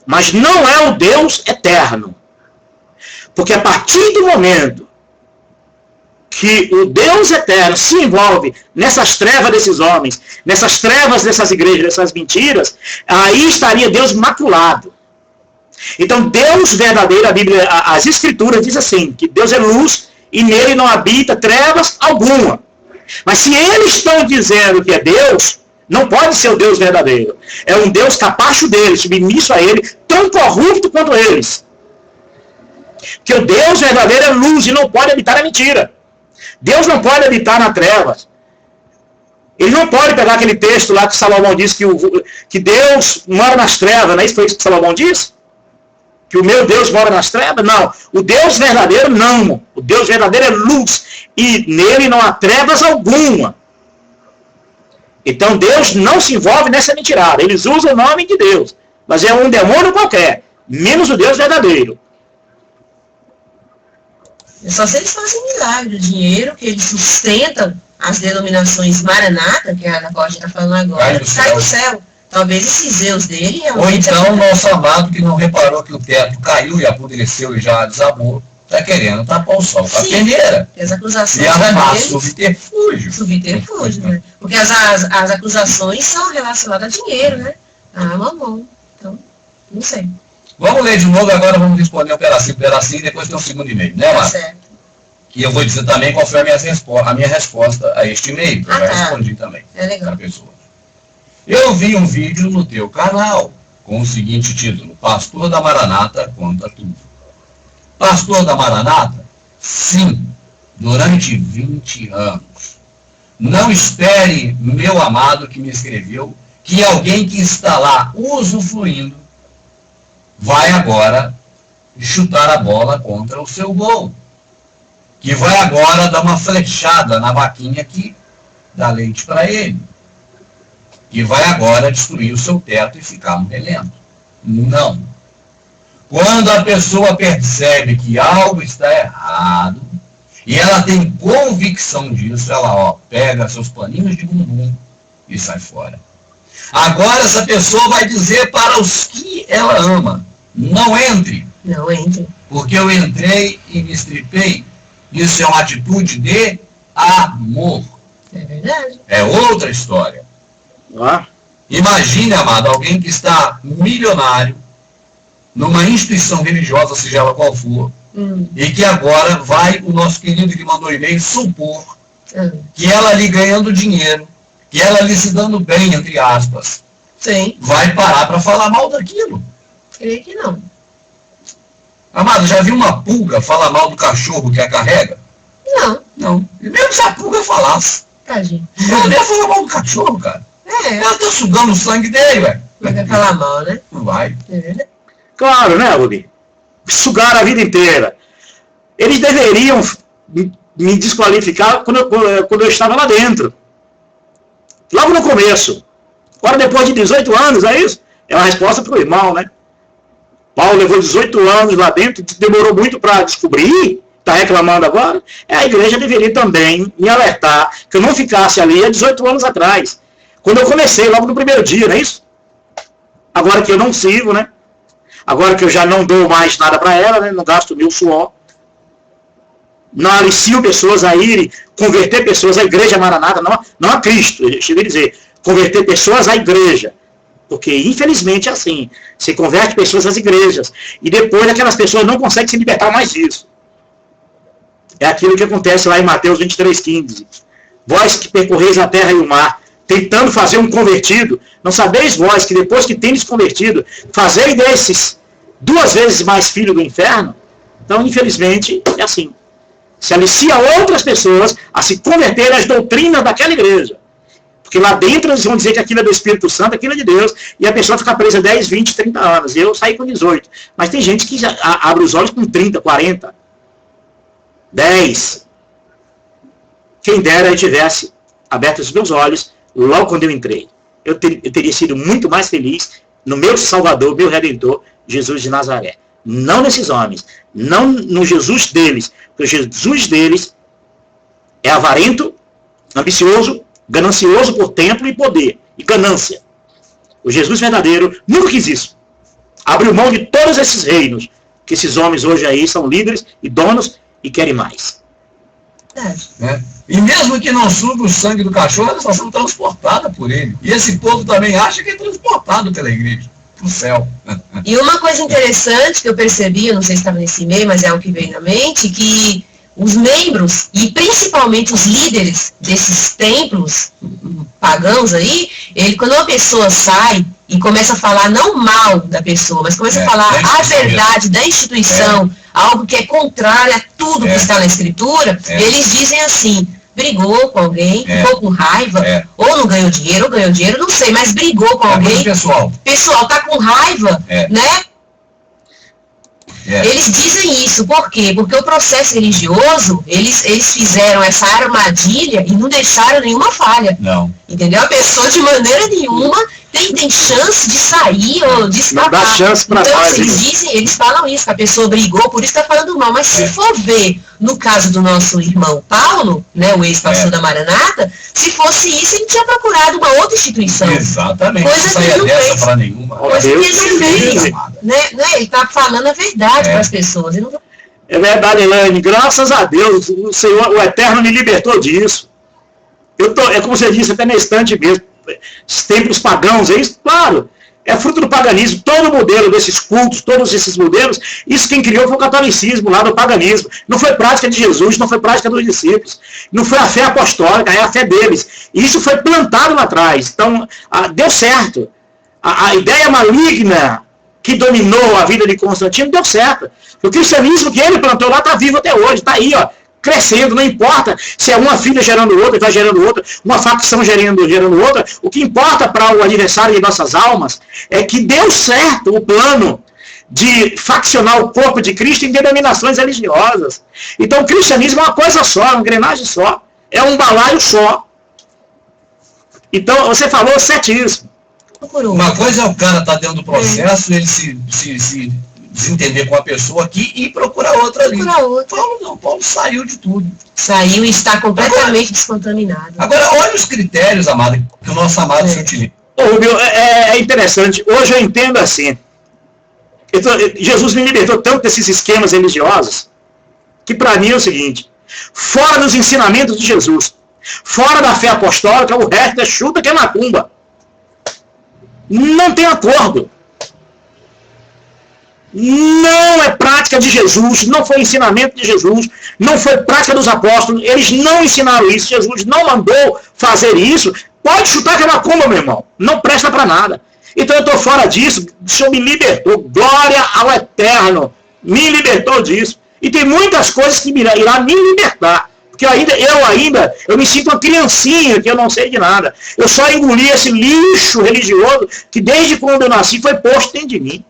mas não é o Deus eterno. Porque a partir do momento que o Deus eterno se envolve nessas trevas desses homens, nessas trevas dessas igrejas, dessas mentiras, aí estaria Deus maculado. Então, Deus verdadeiro, a Bíblia, as Escrituras diz assim, que Deus é luz e nele não habita trevas alguma. Mas se eles estão dizendo que é Deus, não pode ser o Deus verdadeiro. É um Deus capacho deles, submisso a ele, tão corrupto quanto eles. Porque o Deus verdadeiro é luz e não pode habitar a mentira. Deus não pode habitar na trevas. Eles não podem pegar aquele texto lá que Salomão disse que Deus mora nas trevas, não é isso que Salomão disse? Que o meu Deus mora nas trevas? Não. O Deus verdadeiro não. O Deus verdadeiro é luz. E nele não há trevas alguma. Então Deus não se envolve nessa mentirada. Eles usam o nome de Deus. Mas é um demônio qualquer. Menos o Deus verdadeiro.
É só se eles fazem milagre. O dinheiro que eles sustentam as denominações Maranata, que é a qual a gente está falando agora, cai do céu. Talvez esses Zeus dele
ou então o nosso amado que não reparou que o teto caiu e apodreceu e já desabou, está querendo tapar o sol com a peneira.
As acusações
e arrumar subterfúgio.
Subterfúgio, né? Porque as acusações são relacionadas a dinheiro, né? Mamão. Então, não sei.
Vamos ler de novo, agora vamos responder um pedacinho, e depois tem um segundo e-mail, né, Marcos?
Certo.
E eu vou dizer também qual foi a minha resposta a este e-mail, que eu já respondi também.
É legal.
Pra pessoa. Eu vi um vídeo no teu canal com o seguinte título: Pastor da Maranata conta tudo. Pastor da Maranata? Sim, durante 20 anos. Não espere, meu amado que me escreveu, que alguém que está lá usufruindo vai agora chutar a bola contra o seu gol. Que vai agora dar uma flechada na vaquinha que dá leite para ele. Que vai agora destruir o seu teto e ficar relento. Não. Quando a pessoa percebe que algo está errado, e ela tem convicção disso, ela pega seus paninhos de bumbum e sai fora. Agora essa pessoa vai dizer para os que ela ama: não entre.
Não entre.
Porque eu entrei e me estripei. Isso é uma atitude de amor.
É verdade.
É outra história. Imagine, amado, alguém que está milionário numa instituição religiosa, seja ela qual for, e que agora vai, o nosso querido que mandou e-mail, supor que ela ali ganhando dinheiro, que ela ali se dando bem, entre aspas,
sim,
vai parar para falar mal daquilo.
Creio que não.
Amado, já viu uma pulga falar mal do cachorro que a carrega?
Não.
Não. E mesmo se a pulga falasse,
Tadinho.
ela ia falar mal do cachorro, cara. Ela tá sugando o sangue dele, velho.
Vai falar mal, né?
Não vai.
Claro, né, Rubi? Sugaram a vida inteira. Eles deveriam me desqualificar quando eu estava lá dentro. Logo no começo. Agora, depois de 18 anos, é isso? É uma resposta para o irmão, né? Paulo levou 18 anos lá dentro, demorou muito para descobrir, está reclamando agora. A igreja deveria também me alertar que eu não ficasse ali há 18 anos atrás. Quando eu comecei, logo no primeiro dia, não é isso? Agora que eu não sirvo, né? Agora que eu já não dou mais nada para ela, né? Não gasto meu suor. Não alicio pessoas a irem, converter pessoas à igreja Maranata, não a Cristo, eu cheguei a dizer, converter pessoas à igreja. Porque, infelizmente, é assim. Você converte pessoas às igrejas. E depois aquelas pessoas não conseguem se libertar mais disso. É aquilo que acontece lá em Mateus 23,15. Vós que percorreis a terra e o mar, tentando fazer um convertido, não sabeis vós que depois que tendes convertido, fazei desses 2 vezes mais filho do inferno? Então, infelizmente, é assim. Se alicia outras pessoas a se converterem às doutrinas daquela igreja. Porque lá dentro eles vão dizer que aquilo é do Espírito Santo, aquilo é de Deus, e a pessoa fica presa 10, 20, 30 anos. Eu saí com 18. Mas tem gente que já abre os olhos com 30, 40, 10. Quem dera eu tivesse aberto os meus olhos logo quando eu entrei. Eu teria sido muito mais feliz no meu Salvador, meu Redentor, Jesus de Nazaré. Não nesses homens, não no Jesus deles. Porque o Jesus deles é avarento, ambicioso, ganancioso por templo e poder, e ganância. O Jesus verdadeiro nunca quis isso. Abriu mão de todos esses reinos, que esses homens hoje aí são líderes e donos e querem mais.
E mesmo que não suba o sangue do cachorro, elas são transportadas por ele. E esse povo também acha que é transportado pela igreja, pro céu.
E uma coisa interessante que eu percebi, eu não sei se estava nesse e-mail, mas é o que veio na mente, que os membros, e principalmente os líderes desses templos pagãos aí, quando uma pessoa sai e começa a falar não mal da pessoa, mas começa a falar a verdade da instituição, algo que é contrário a tudo que está na Escritura, eles dizem assim: brigou com alguém, ficou com raiva, ou não ganhou dinheiro, ou ganhou dinheiro, não sei, mas brigou com alguém. Pessoal tá com raiva, né? Eles dizem isso, por quê? Porque o processo religioso, eles fizeram essa armadilha e não deixaram nenhuma falha.
Não.
Entendeu? A pessoa de maneira nenhuma tem chance de sair ou de escapar.
Não dá chance pra
então,
nós,
eles falam isso, que a pessoa brigou, por isso está falando mal. Mas se for ver, no caso do nosso irmão Paulo, né, o ex-pastor da Maranata, se fosse isso, ele tinha procurado uma outra instituição.
Exatamente.
Coisa que ele não fez.
Pra nenhuma.
Coisa que ele não fez. Né? Ele está falando a verdade para as pessoas. Ele não...
É verdade, Elaine. Graças a Deus, o Senhor, o Eterno, me libertou disso. É como você disse, até na estante mesmo. Os templos pagãos, é isso? Claro, é fruto do paganismo. Todo modelo desses cultos, todos esses modelos, isso quem criou foi o catolicismo, lá do paganismo. Não foi prática de Jesus, não foi prática dos discípulos. Não foi a fé apostólica, é a fé deles. E isso foi plantado lá atrás. Então, deu certo. A ideia maligna que dominou a vida de Constantino deu certo. O cristianismo que ele plantou lá está vivo até hoje, está aí, ó, crescendo, não importa se é uma filha gerando outra, vai gerando outra, uma facção gerando outra, o que importa para o adversário de nossas almas é que deu certo o plano de faccionar o corpo de Cristo em denominações religiosas. Então o cristianismo é uma coisa só, uma engrenagem só, é um balaio só. Então você falou certíssimo.
Uma coisa é o cara estar dentro do processo, ele se desentender com a pessoa aqui e procurar outra ali. Paulo saiu de tudo.
Saiu e está completamente descontaminado.
Agora, olha os critérios, amado, que o nosso amado se utiliza.
Ô, Rubio, é interessante. Hoje eu entendo assim. Jesus me libertou tanto desses esquemas religiosos que para mim é o seguinte: fora dos ensinamentos de Jesus, fora da fé apostólica, o resto é chuta que é macumba. Não tem acordo. Não é prática de Jesus, não foi ensinamento de Jesus, não foi prática dos apóstolos, eles não ensinaram isso, Jesus não mandou fazer isso. Pode chutar que é macumba, meu irmão, não presta para nada. Então eu estou fora disso, o Senhor me libertou, glória ao Eterno, me libertou disso. E tem muitas coisas que irá me libertar, porque eu me sinto uma criancinha que eu não sei de nada. Eu só engoli esse lixo religioso que desde quando eu nasci foi posto dentro de mim.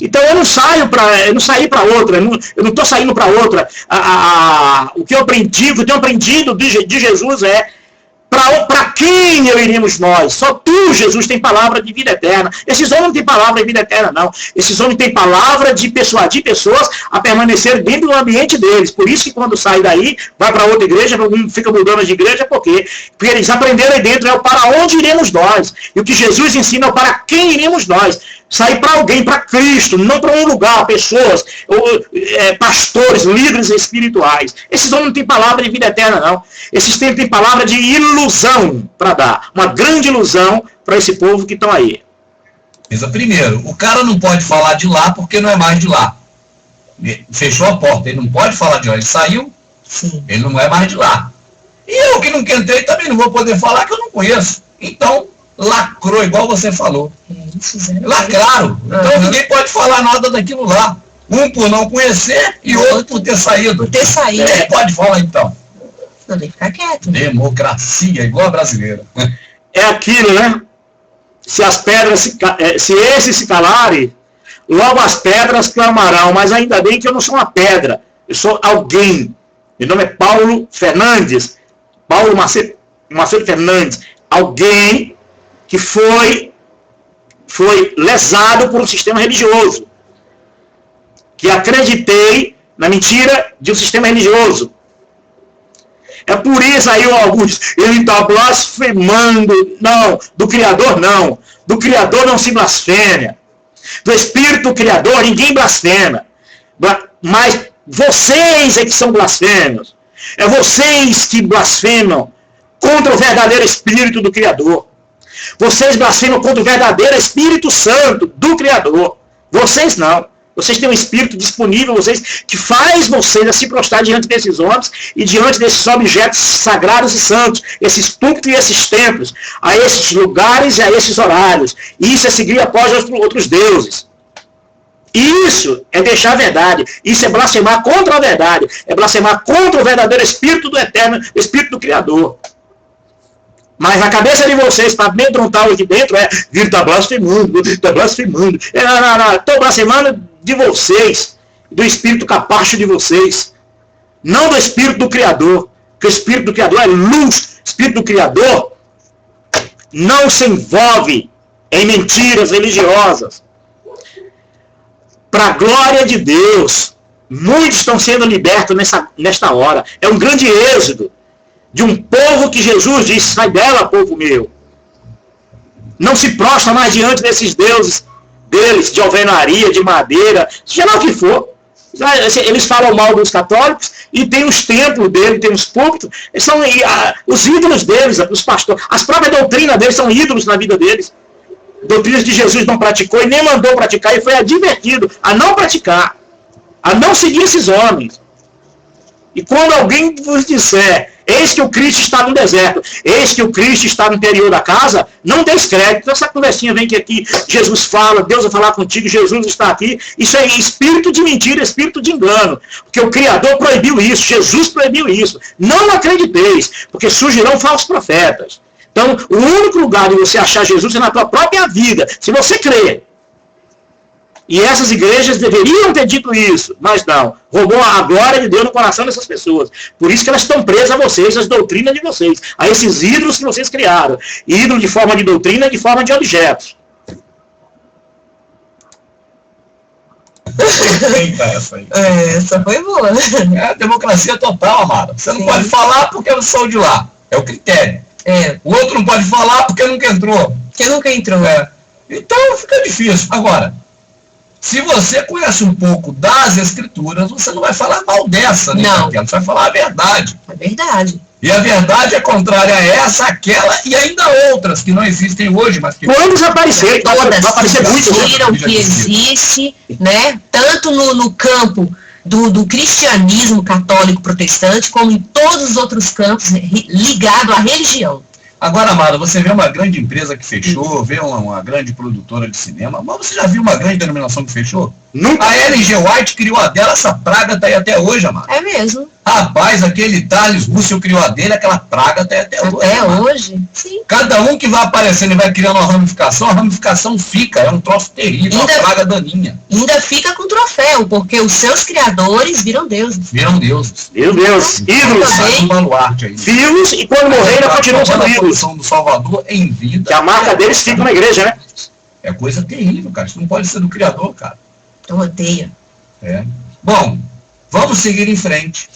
Então eu não saí para outra, eu não estou saindo para outra. O que eu aprendi, o que eu tenho aprendido de Jesus é: para quem iremos nós? Só tu, Jesus, tem palavra de vida eterna. Esses homens não têm palavra de vida eterna, não. Esses homens têm palavra de persuadir pessoas a permanecer dentro do ambiente deles. Por isso que quando sai daí, vai para outra igreja, fica mudando de igreja, porque eles aprenderam aí dentro, é o para onde iremos nós. E o que Jesus ensina é o para quem iremos nós. Sair para alguém, para Cristo, não para um lugar, pessoas, pastores, líderes espirituais. Esses homens não têm palavra de vida eterna, não. Esses têm palavra de ilusão para dar. Uma grande ilusão para esse povo que estão aí.
Primeiro, o cara não pode falar de lá porque não é mais de lá. Fechou a porta, ele não pode falar de lá. Ele saiu, ele não é mais de lá. E eu que nunca entrei também não vou poder falar que eu não conheço. Então, lacrou, igual você falou. Lacraram. Então ninguém pode falar nada daquilo lá. Um por não conhecer e outro por ter saído. Ninguém pode falar então.
Não, tem que ficar quieto.
Democracia, igual a brasileira.
É aquilo, né? Se as pedras, se esses se calarem, logo as pedras clamarão. Mas ainda bem que eu não sou uma pedra. Eu sou alguém. Meu nome é Paulo Fernandes. Paulo Macedo Fernandes. Alguém que foi lesado por um sistema religioso. Que acreditei na mentira de um sistema religioso. É por isso aí alguns, ele está blasfemando. Não, do Criador não. Do Criador não se blasfêmia. Do Espírito Criador ninguém blasfema. Mas vocês é que são blasfêmios. É vocês que blasfemam contra o verdadeiro Espírito do Criador. Vocês blasfemam contra o verdadeiro Espírito Santo do Criador. Vocês não. Vocês têm um Espírito disponível, que faz vocês a se prostrar diante desses homens e diante desses objetos sagrados e santos, esses púlpitos e esses templos, a esses lugares e a esses horários. E isso é seguir após outros deuses. Isso é deixar a verdade. Isso é blasfemar contra a verdade. É blasfemar contra o verdadeiro Espírito do Eterno, o Espírito do Criador. Mas na cabeça de vocês, para amedrontar aqui dentro, está blasfemando, está blasfemando. Não, estou blasfemando de vocês, do Espírito capacho de vocês. Não do Espírito do Criador. Porque o Espírito do Criador é luz. O Espírito do Criador não se envolve em mentiras religiosas. Para a glória de Deus, muitos estão sendo libertos nesta hora. É um grande êxodo de um povo que Jesus disse: sai dela, povo meu. Não se prostra mais diante desses deuses deles, de alvenaria, de madeira, seja lá o que for. Eles falam mal dos católicos e tem os templos deles, tem os púlpitos, são os ídolos deles, os pastores. As próprias doutrinas deles são ídolos na vida deles. Doutrinas que Jesus não praticou e nem mandou praticar, e foi advertido a não praticar, a não seguir esses homens. E quando alguém vos disser: eis que o Cristo está no deserto, eis que o Cristo está no interior da casa, não descrédito. Então essa conversinha vem que aqui Jesus fala, Deus vai falar contigo, Jesus está aqui. Isso é espírito de mentira, espírito de engano. Porque o Criador proibiu isso, Jesus proibiu isso. Não acrediteis, porque surgirão falsos profetas. Então, o único lugar de você achar Jesus é na tua própria vida, se você crer. E essas igrejas deveriam ter dito isso, mas não. Roubou a glória de Deus no coração dessas pessoas. Por isso que elas estão presas a vocês, às doutrinas de vocês, a esses ídolos que vocês criaram. Ídolos de forma de doutrina e de forma de objetos.
Perfeita essa aí.
Essa foi boa.
É a democracia total, amada. Você não pode falar porque eu sou de lá. É o critério. O outro não pode falar porque nunca entrou.
Porque nunca entrou.
Então fica difícil. Agora, se você conhece um pouco das Escrituras, você não vai falar mal dessa, né?
Não.
Você vai falar a verdade.
É verdade.
E a verdade é contrária a essa, aquela e ainda outras que não existem hoje, mas que...
Quando aparecer, vai aparecer muito.
Viram que existe, né? Tanto no campo do cristianismo católico protestante, como em todos os outros campos ligado à religião.
Agora, amada, você vê uma grande empresa que fechou, vê uma grande produtora de cinema, mas você já viu uma grande denominação que fechou?
Nunca.
A Ellen White criou a dela, essa praga tá aí até hoje, amada.
É mesmo.
Rapaz, aquele Thales Russell criou a dele, aquela praga tá aí até hoje.
Até hoje? Sim.
Cada um que vai aparecendo e vai criando uma ramificação, a ramificação fica, é um troço terrível, uma praga daninha.
Ainda fica com troféu, porque os seus criadores viram deuses.
Viram deuses.
Meu Deus, ídolos.
Faz um baluarte aí.
Vivos, e quando morreram continuam sendo ídolos.
Do Salvador em vida.
Que a marca deles fica na igreja, né?
É coisa terrível, cara. Isso não pode ser do Criador, cara.
É uma teia.
Bom, vamos seguir em frente,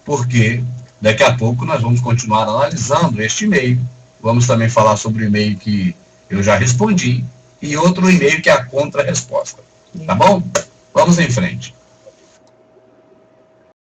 porque daqui a pouco nós vamos continuar analisando este e-mail. Vamos também falar sobre o e-mail que eu já respondi e outro e-mail que é a contra-resposta. Tá bom? Vamos em frente.